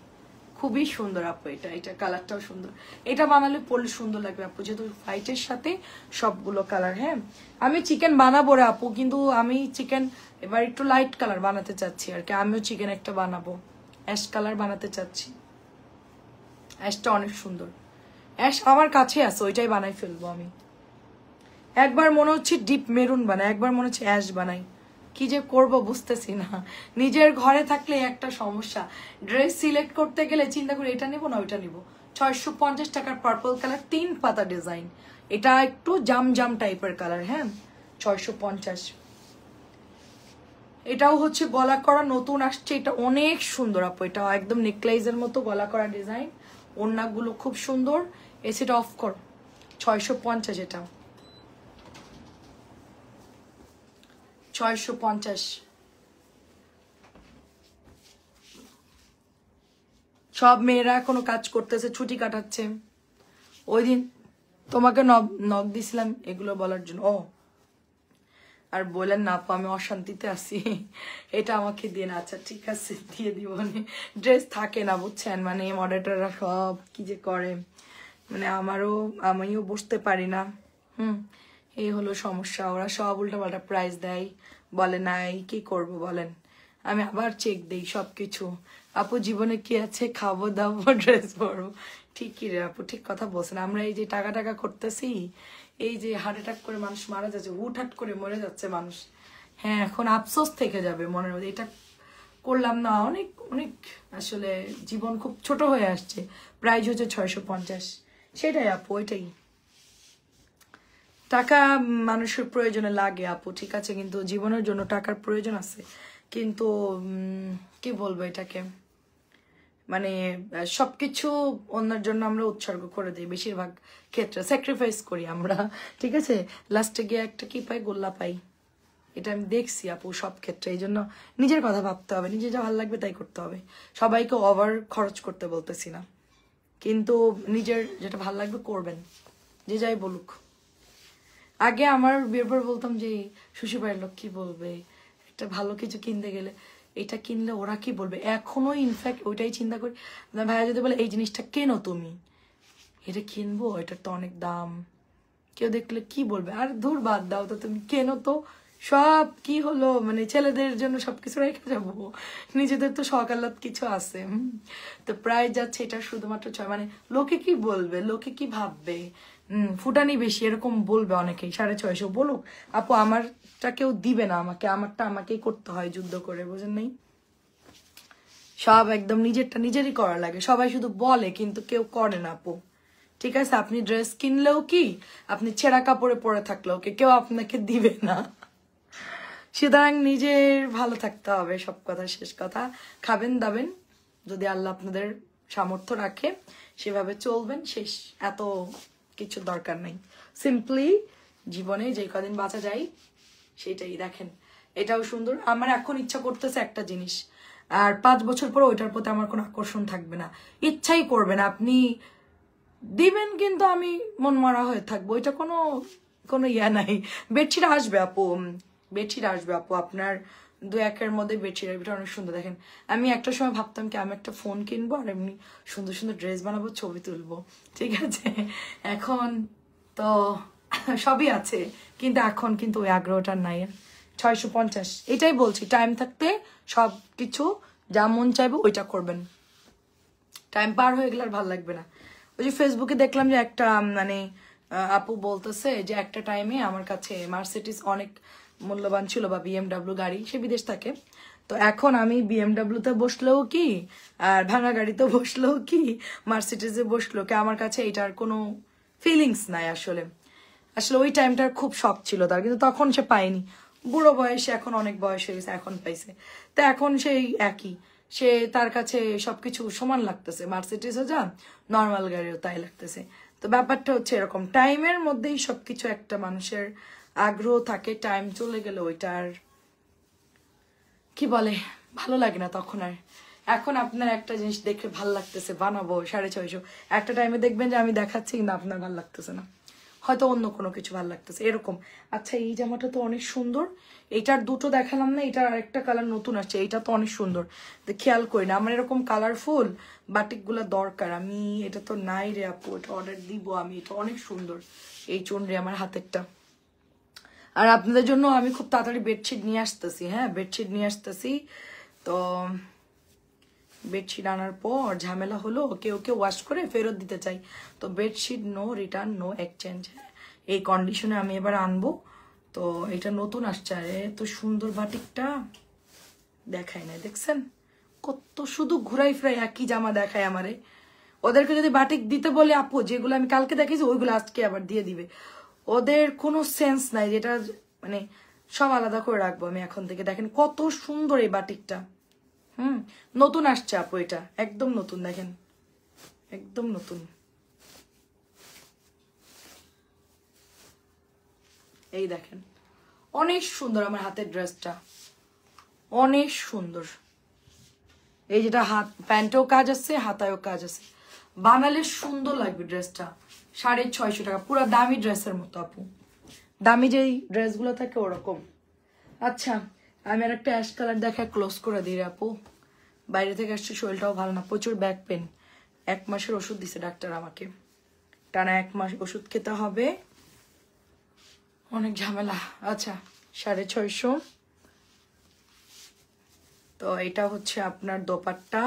খুবই সুন্দর আপু, এটা এটা কালারটাও সুন্দর। এটা বানালে পরলে সুন্দর লাগবে আপু, যেহেতু হোয়াইটের সাথে সবগুলো কালার। হ্যাঁ, আমি চিকেন বানাবো রে আপু, কিন্তু আমি চিকেন এবার একটু লাইট কালার বানাতে চাচ্ছি আর কি। আমিও চিকেন একটা বানাবো, অ্যাশ কালার বানাতে চাচ্ছি। অ্যাশটা অনেক সুন্দর, অ্যাশ আমার কাছে আছে, ওইটাই বানাই ফেলবো আমি। একবার মনে হচ্ছে ডিপ মেরুন বানাই, একবার মনে হচ্ছে অ্যাশ বানাই, কি যে করব বুঝতেছি না। নিজের ঘরে থাকলে একটা সমস্যা, ড্রেস সিলেক্ট করতে গেলে চিন্তা করি এটা নিব না ওইটা নিব। 650 টাকার পার্পল কালার 3 পাতা ডিজাইন, এটা একটু জাম জাম টাইপের কালার। হ্যাঁ 650। এটাও হচ্ছে গলা করা, নতুন আসছে, এটা অনেক সুন্দর আপু। এটা একদম নেকলেসের মতো গলা করা ডিজাইন, ওড়নাগুলো খুব সুন্দর। এসিটা অফ কর। 650 এটা 650। সব মেয়েরা এখনো কাজ করতেছে, ছুটি কাটাচ্ছে। ওই দিন তোমাকে নক দিছিলাম এগুলো বলার জন্য। ও আর বললেন না আপু আমি অশান্তিতে আছি, এটা আমাকে দিয়ে না। আচ্ছা ঠিক আছে দিয়ে দিব। ড্রেস থাকে না বুঝছেন, মানে মডারেটররা সব কি যে করে, মানে আমিও বসতে পারি না। এই হলো সমস্যা, ওরা সব উল্টাপাল্টা প্রাইস দেয়, বলে নাই কি করব বলেন। আমি আবার চেক দেই সবকিছু। আপু জীবনে কি আছে, খাবো দাবো ড্রেস পরবো। ঠিকই রে আপু, ঠিক কথা বলছেন। আমরা এই যে টাকা টাকা করতেছি, এই যে হার্ট অ্যাটাক করে মানুষ মারা যাচ্ছে, হুটহাট করে মরে যাচ্ছে মানুষ। হ্যাঁ এখন আফসোস থেকে যাবে মনের মধ্যে, এটা করলাম না। অনেক অনেক আসলে জীবন খুব ছোট হয়ে আসছে। প্রাইস হচ্ছে 650। সেটাই আপু, ওইটাই। টাকা মানুষের প্রয়োজনে লাগে আপু, ঠিক আছে, কিন্তু জীবনের জন্য টাকার প্রয়োজন আছে। কিন্তু কি বলবো এটাকে, মানে সবকিছু অন্যের জন্য আমরা উৎসর্গ করে দিই, বেশিরভাগ ক্ষেত্রে স্যাক্রিফাইস করি আমরা। ঠিক আছে, লাস্টে গিয়ে একটা কি পাই, গোল্লা পাই। এটা আমি দেখছি আপু সব ক্ষেত্রে। এই জন্য নিজের কথা ভাবতে হবে, নিজে যা ভালো লাগবে তাই করতে হবে। সবাইকে ওভার খরচ করতে বলতেছি না, কিন্তু নিজের যেটা ভালো লাগবে করবেন, যে যাই বলুক। আগে আমার বিয়ের পর বলতাম যে শ্বশুরবাড়ির লোক কি বলবে, একটা ভালো কিছু কিনতে গেলে এটা কিনলে ওরা কি বলবে। এখনো ইনফ্যাক্ট ওইটাই চিন্তা করি। ভাইয়া যদি বলে এই জিনিসটা কেনো তুমি, এটা কিনবো, এটার তো অনেক দাম, কেউ দেখলে কি বলবে, আর দূর বাদ দাও তো, তুমি কেনো তো। সব কি হলো, মানে ছেলেদের জন্য সবকিছু রেখে যাবো, নিজেদের তো সকালাত কিছু আছে। তো প্রায় যাচ্ছে এটা শুধুমাত্র মানে লোকে কি বলবে, লোকে কি ভাববে, ফুটানি বেশি এরকম বলবে অনেকেই। 650 বলুক আপু, আমারটা কেউ দিবে না আমাকে, আমারটা আমাকেই করতে হয় যুদ্ধ করে, বুঝেন নাই। সব একদম নিজেরটা নিজেরই করা লাগে। সবাই শুধু বলে কিন্তু কেউ করে না আপু, ঠিক আছে, আপনি ড্রেস কিনলেও কি, আপনি ছেঁড়া কাপড়ে পরে থাকলেও কি কেউ আপনাকে দিবে না। সুতরাং নিজের ভালো থাকতে হবে, সব কথা শেষ কথা। খাবেন দাবেন, যদি আল্লাহ আপনাদের সামর্থ্য রাখে সেভাবে চলবেন, শেষ। এত কিছু দরকার নেই। সিম্পলি জীবনে যে কদিন বাঁচা যায় সেটাই দেখেন। এটাও সুন্দর। আমার এখন ইচ্ছা করতেছে একটা জিনিস, আর 5 বছর পরে ওইটার প্রতি আমার কোনো আকর্ষণ থাকবে না, ইচ্ছাই করবে না। আপনি দিবেন কিন্তু আমি মন মরা হয়ে থাকবো, এটা কোনো ইয়া নাই। বেডশিট আসবে আপু, বেডশিট আসবে আপু, আপনার 2-1 মধ্যে বেডশিট আসবে। অনেক সুন্দর দেখেন। আমি একটা সময় ভাবতাম কি আমি একটা ফোন কিনবো আর এমনি সুন্দর সুন্দর ড্রেস বানাবো, ছবি তুলবো, ঠিক আছে। এখন তো সবই আছে, কিন্তু এখন কিন্তু ওই আগ্রহটা নাই। 650, এটাই বলছি, টাইম থাকতে সব কিছু যা মন চাইবো ওইটা করবেন। টাইম পার হয়ে গেলে আর ভালো লাগবে না। ওই যে ফেসবুকে দেখলাম যে একটা মানে আপু বলতেছে যে একটা টাইমে আমার কাছে মার্সিডিজ অনেক মূল্যবান ছিল, বা BMW গাড়ি, সে বিদেশ থাকে। তো এখন আমি BMW-তে বসলেও কি, আর ভাঙা গাড়িতে বসলেও কি, মার্সিডিজে বসলেও কি, আমার কাছে এটার কোনো ফিলিংস নাই। আসলে ওই টাইমটার খুব শখ ছিল তার, কিন্তু তখন সে পায়নি। বুড়ো বয়সে, এখন অনেক বয়স হয়ে গেছে, এখন পাইছে। তো এখন সেই একই, সে তার কাছে সবকিছু সমান লাগতেছে, মার্সিডিজও যা, নর্মাল গাড়িও তাই লাগতেছে। তো ব্যাপারটা হচ্ছে এরকম, টাইমের মধ্যেই সবকিছু একটা মানুষের আগ্রহ থাকে, টাইম চলে গেলে ওইটার কি বলে ভালো লাগে না তখন আর। এখন আপনার একটা জিনিস দেখে ভাল লাগতেছে, বানাবো 650, একটা টাইমে দেখবেন যে আমি দেখাচ্ছি কিন্তু আপনার ভাল লাগতেছে না, হয়তো অন্য কোনো কিছু ভালো লাগতেছে এরকম। আচ্ছা এই জামাটা তো অনেক সুন্দর, এইটার দুটো দেখালাম না, এটার আরেকটা কালার নতুন আসছে, এইটা তো অনেক সুন্দর, খেয়াল করি না। আমার এরকম কালারফুল বাটিক গুলা দরকার, আমি এটা তো নাই রে আপু, এটা অর্ডার দিব আমি, এটা অনেক সুন্দর। এই চুনরি আমার হাতেরটা। আর আপনাদের জন্য আমি খুব তাড়াতাড়ি বেডশিট নিয়ে আসতেছি, হ্যাঁ বেডশিট নিয়ে আসতেছি। তো বেডশিট আনার পর ঝামেলা হলো, কেউ ওয়াশ করে ফেরত দিতে চাই, তো bedsheet no return no exchange, এই কন্ডিশনে আমি এবার আনবো। তো এটা নতুন আসছে, আরে এত সুন্দর বাটিকটা দেখায় না, দেখছেন কত শুধু ঘুরাই ফিরাই একই জামা দেখায় আমারে। ওদেরকে যদি বাটিক দিতে বলে আপু, যেগুলো আমি কালকে দেখেছি ওইগুলো আজকে আবার দিয়ে দিবে। ওদের কোনো সেন্স নাই, যেটা মানে সব আলাদা করে রাখবো আমি এখন থেকে। দেখেন কত সুন্দর এই বাটিকটা, নতুন আসছে আপু, এটা একদম নতুন, দেখেন একদম নতুন। এই দেখেন অনেক সুন্দর, আমার হাতের ড্রেসটা অনেক সুন্দর। এই যেটা হাত প্যান্টেও কাজ আছে, হাতায়ও কাজ আছে, বানালে সুন্দর লাগবে ড্রেসটা। 650 টাকা, পুরো দামি ড্রেসের মতো আপু, দামি যেই ড্রেসগুলো থাকে ওরকম। আচ্ছা আমি আর একটা অ্যাশ কালার দেখা ক্লোজ করে দিই আপু, বাইরে থেকে আসছে, শরীরটাও ভালো না, প্রচুর ব্যাক পেন। 1 মাসের ওষুধ দিছে ডাক্তার আমাকে, টানা 1 মাস ওষুধ খেতে হবে, অনেক ঝামেলা। আচ্ছা 650। তো এটা হচ্ছে আপনার দোপাট্টা,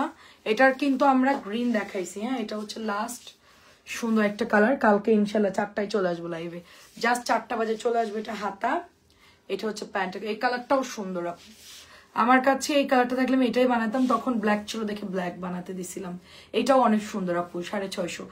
এটার কিন্তু আমরা গ্রিন দেখাইছি, হ্যাঁ এটা হচ্ছে লাস্ট সুন্দর একটা কালার। কালকে ইনশাল্লাহ 4টায় চলে আসবো লাইভে, জাস্ট 4টা বাজে চলে আসবে। এটা হাতা, এটা হচ্ছে প্যান্ট, এই কালারটাও সুন্দর আপু। আমার কাছে এই কালারটা দেখলে আমি এটাই বানাতাম, তখন ব্ল্যাক ছিল দেখে ব্ল্যাক বানাতে দিছিলাম। এটাও অনেক সুন্দর আপু, 650।